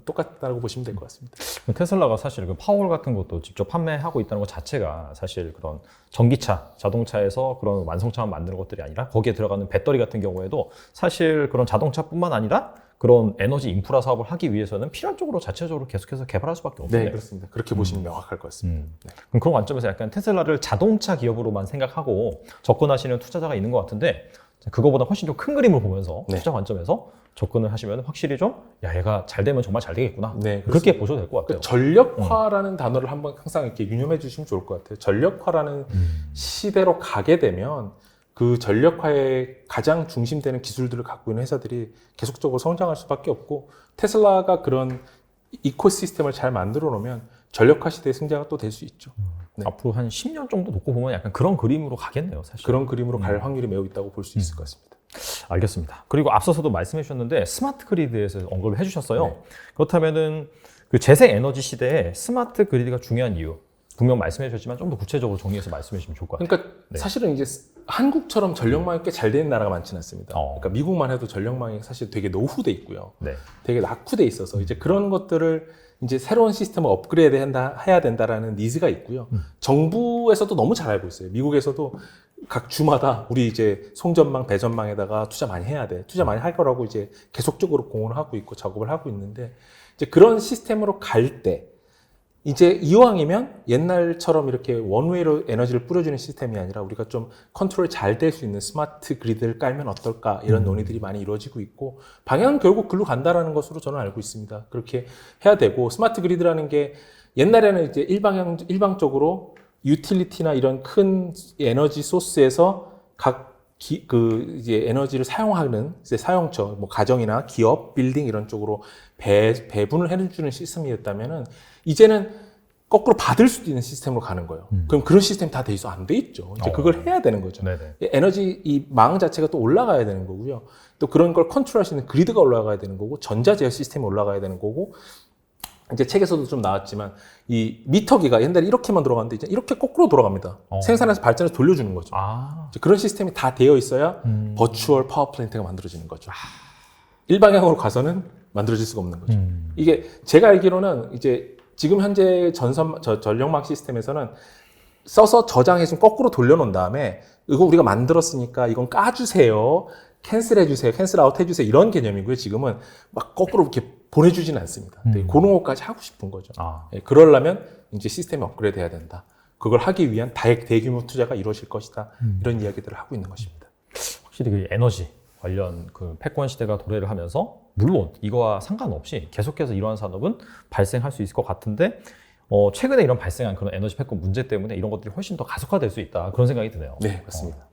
똑같다고 보시면 될 것 같습니다. 테슬라가 사실 그 파워홀 같은 것도 직접 판매하고 있다는 것 자체가 사실 그런 전기차, 자동차에서 그런 완성차만 만드는 것들이 아니라 거기에 들어가는 배터리 같은 경우에도 사실 그런 자동차뿐만 아니라 그런 에너지 인프라 사업을 하기 위해서는 필연 쪽으로 자체적으로 계속해서 개발할 수밖에 없네요. 네, 그렇습니다. 그렇게 보시면 명확할 것 같습니다. 네. 그럼 그런 관점에서 약간 테슬라를 자동차 기업으로만 생각하고 접근하시는 투자자가 있는 것 같은데, 그거보다 훨씬 좀 큰 그림을 보면서 투자 관점에서 접근을 하시면 확실히 좀, 얘가 잘 되면 정말 잘 되겠구나. 네, 그렇게 보셔도 될 것 같아요. 전력화라는 단어를 한번 항상 이렇게 유념해 주시면 좋을 것 같아요. 전력화라는 시대로 가게 되면 그 전력화의 가장 중심되는 기술들을 갖고 있는 회사들이 계속적으로 성장할 수밖에 없고, 테슬라가 그런 이코시스템을 잘 만들어 놓으면 전력화 시대의 승자가 또 될 수 있죠. 네. 앞으로 한 10년 정도 놓고 보면 약간 그런 그림으로 가겠네요, 사실. 그런 그림으로 갈 확률이 매우 있다고 볼 수 있을 것 같습니다. 알겠습니다. 그리고 앞서서도 말씀해 주셨는데 스마트 그리드에서 언급을 해 주셨어요. 그렇다면은 그 재생 에너지 시대에 스마트 그리드가 중요한 이유, 분명 말씀해 주셨지만 좀 더 구체적으로 정리해서 말씀해 주시면 좋을 것 같아요. 그러니까 사실은 이제 한국처럼 전력망이 꽤 잘 되는 나라가 많지는 않습니다. 그러니까 미국만 해도 전력망이 사실 되게 노후돼 있고요. 되게 낙후돼 있어서 이제 그런 것들을 이제 새로운 시스템을 업그레이드 해야 된다라는 니즈가 있고요. 정부에서도 너무 잘 알고 있어요. 미국에서도 각 주마다 우리 이제 송전망, 배전망에다가 투자 많이 해야 돼. 투자 많이 할 거라고 이제 계속적으로 공언을 하고 있고 작업을 하고 있는데, 이제 그런 시스템으로 갈 때, 이제 이왕이면 옛날처럼 이렇게 원웨이로 에너지를 뿌려주는 시스템이 아니라 우리가 좀 컨트롤 잘 될 수 있는 스마트 그리드를 깔면 어떨까, 이런 논의들이 많이 이루어지고 있고, 방향은 결국 글로 간다라는 것으로 저는 알고 있습니다. 그렇게 해야 되고, 스마트 그리드라는 게 옛날에는 이제 일방적으로 유틸리티나 이런 큰 에너지 소스에서 이제 에너지를 사용하는 이제 사용처, 뭐 가정이나 기업, 빌딩 이런 쪽으로 배분을 해주는 시스템이었다면은, 이제는 거꾸로 받을 수도 있는 시스템으로 가는 거예요. 그럼 그런 시스템 다 돼 있어? 안 돼 있죠. 이제 그걸 해야 되는 거죠. 에너지 이 망 자체가 또 올라가야 되는 거고요. 또 그런 걸 컨트롤할 수 있는 그리드가 올라가야 되는 거고, 전자 제어 시스템이 올라가야 되는 거고, 이제 책에서도 좀 나왔지만 이 미터기가 옛날에 이렇게만 돌아갔는데 이제 이렇게 거꾸로 돌아갑니다. 생산해서 발전해서 돌려주는 거죠. 그런 시스템이 다 되어 있어야 버추얼 파워 플랜트가 만들어지는 거죠. 일방향으로 가서는 만들어질 수가 없는 거죠. 이게 제가 알기로는 이제 지금 현재 전력망 시스템에서는 써서 저장해서 거꾸로 돌려놓은 다음에 이거 우리가 만들었으니까 이건 까주세요. 캔슬해주세요. 캔슬아웃 해주세요. 이런 개념이고요. 지금은 막 거꾸로 이렇게 보내주지는 않습니다. 그런 것까지 하고 싶은 거죠. 그러려면 이제 시스템이 업그레이드 해야 된다. 그걸 하기 위한 대규모 투자가 이루어질 것이다. 이런 이야기들을 하고 있는 것입니다. 확실히 그 에너지 관련 그 패권 시대가 도래를 하면서, 물론 이거와 상관없이 계속해서 이러한 산업은 발생할 수 있을 것 같은데, 최근에 이런 발생한 그런 에너지 패권 문제 때문에 이런 것들이 훨씬 더 가속화될 수 있다, 그런 생각이 드네요. 네, 맞습니다.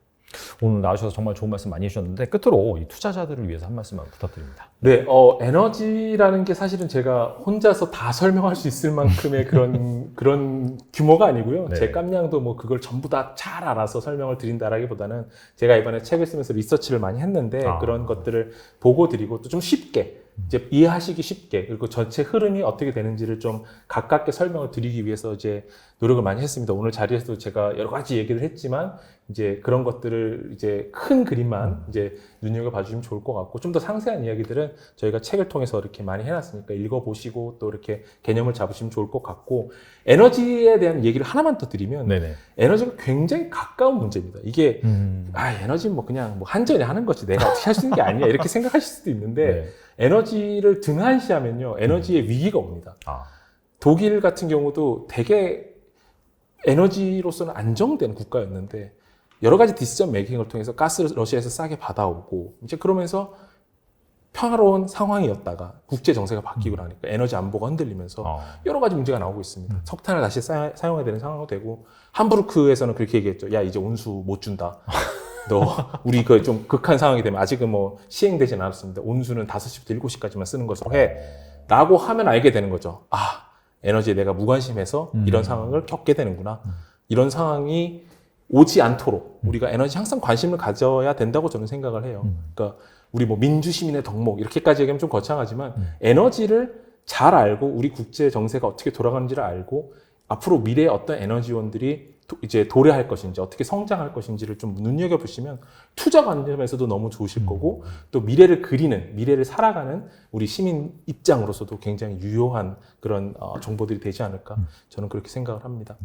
오늘 나와주셔서 정말 좋은 말씀 많이 해주셨는데, 끝으로 이 투자자들을 위해서 한 말씀만 부탁드립니다. 네, 에너지라는 게 사실은 제가 혼자서 다 설명할 수 있을 만큼의 그런 규모가 아니고요. 제 깜냥도 뭐 그걸 전부 다 잘 알아서 설명을 드린다라기보다는, 제가 이번에 책을 쓰면서 리서치를 많이 했는데 그런 것들을 보고 드리고, 또 좀 쉽게 이제 이해하시기 쉽게, 그리고 전체 흐름이 어떻게 되는지를 좀 가깝게 설명을 드리기 위해서 이제 노력을 많이 했습니다. 오늘 자리에서도 제가 여러 가지 얘기를 했지만 이제 그런 것들을 이제 큰 그림만 이제 눈여겨봐 주시면 좋을 것 같고, 좀 더 상세한 이야기들은 저희가 책을 통해서 이렇게 많이 해놨으니까 읽어보시고 또 이렇게 개념을 잡으시면 좋을 것 같고, 에너지에 대한 얘기를 하나만 더 드리면, 에너지가 굉장히 가까운 문제입니다. 이게 에너지는 뭐 그냥 뭐 한전이 하는 거지 내가 어떻게 할 수 있는 게 아니야 이렇게 생각하실 수도 있는데, 에너지를 등한시하면요 에너지의 위기가 옵니다. 독일 같은 경우도 되게 에너지로서는 안정된 국가였는데 여러 가지 디시전 메이킹을 통해서 가스를 러시아에서 싸게 받아오고, 이제 그러면서 평화로운 상황이었다가 국제 정세가 바뀌고 나니까 에너지 안보가 흔들리면서 여러 가지 문제가 나오고 있습니다. 석탄을 다시 사용해야 되는 상황도 되고, 함부르크에서는 그렇게 얘기했죠. 야, 이제 온수 못 준다. 너 우리 그 좀 극한 상황이 되면, 아직은 뭐 시행되진 않았습니다. 온수는 5시부터 7시까지만 쓰는 것으로 해. 라고 하면 알게 되는 거죠. 아, 에너지에 내가 무관심해서 이런 상황을 겪게 되는구나. 이런 상황이 오지 않도록 우리가 에너지 항상 관심을 가져야 된다고 저는 생각을 해요. 그러니까 우리 뭐 민주시민의 덕목 이렇게까지 얘기하면 좀 거창하지만 에너지를 잘 알고, 우리 국제 정세가 어떻게 돌아가는지를 알고, 앞으로 미래에 어떤 에너지원들이 이제 도래할 것인지, 어떻게 성장할 것인지를 좀 눈여겨보시면 투자 관점에서도 너무 좋으실 거고, 또 미래를 그리는, 미래를 살아가는 우리 시민 입장으로서도 굉장히 유효한 그런 정보들이 되지 않을까, 저는 그렇게 생각을 합니다.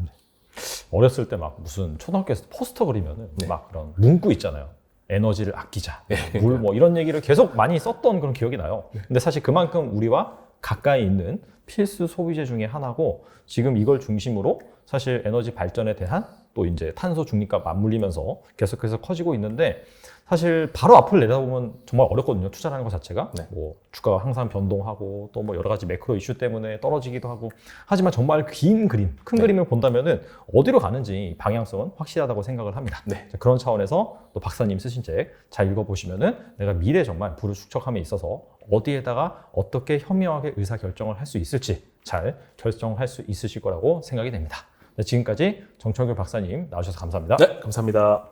어렸을 때 막 무슨 초등학교에서 포스터 그리면은 네. 막 그런 문구 있잖아요. 에너지를 아끼자, 네. 물 뭐 이런 얘기를 계속 많이 썼던 그런 기억이 나요. 근데 사실 그만큼 우리와 가까이 있는 필수 소비재 중에 하나고, 지금 이걸 중심으로 사실 에너지 발전에 대한 또 이제 탄소 중립과 맞물리면서 계속해서 커지고 있는데, 사실 바로 앞을 내다보면 정말 어렵거든요. 투자라는 것 자체가. 네. 뭐 주가가 항상 변동하고 또 뭐 여러 가지 매크로 이슈 때문에 떨어지기도 하고. 하지만 정말 긴 그림, 큰 그림을 본다면은 어디로 가는지 방향성은 확실하다고 생각을 합니다. 네. 자, 그런 차원에서 또 박사님 쓰신 책 잘 읽어보시면은 내가 미래 정말 부를 축적함에 있어서 어디에다가 어떻게 현명하게 의사결정을 할 수 있을지 잘 결정할 수 있으실 거라고 생각이 됩니다. 네, 지금까지 정철규 박사님 나와주셔서 감사합니다. 네, 감사합니다.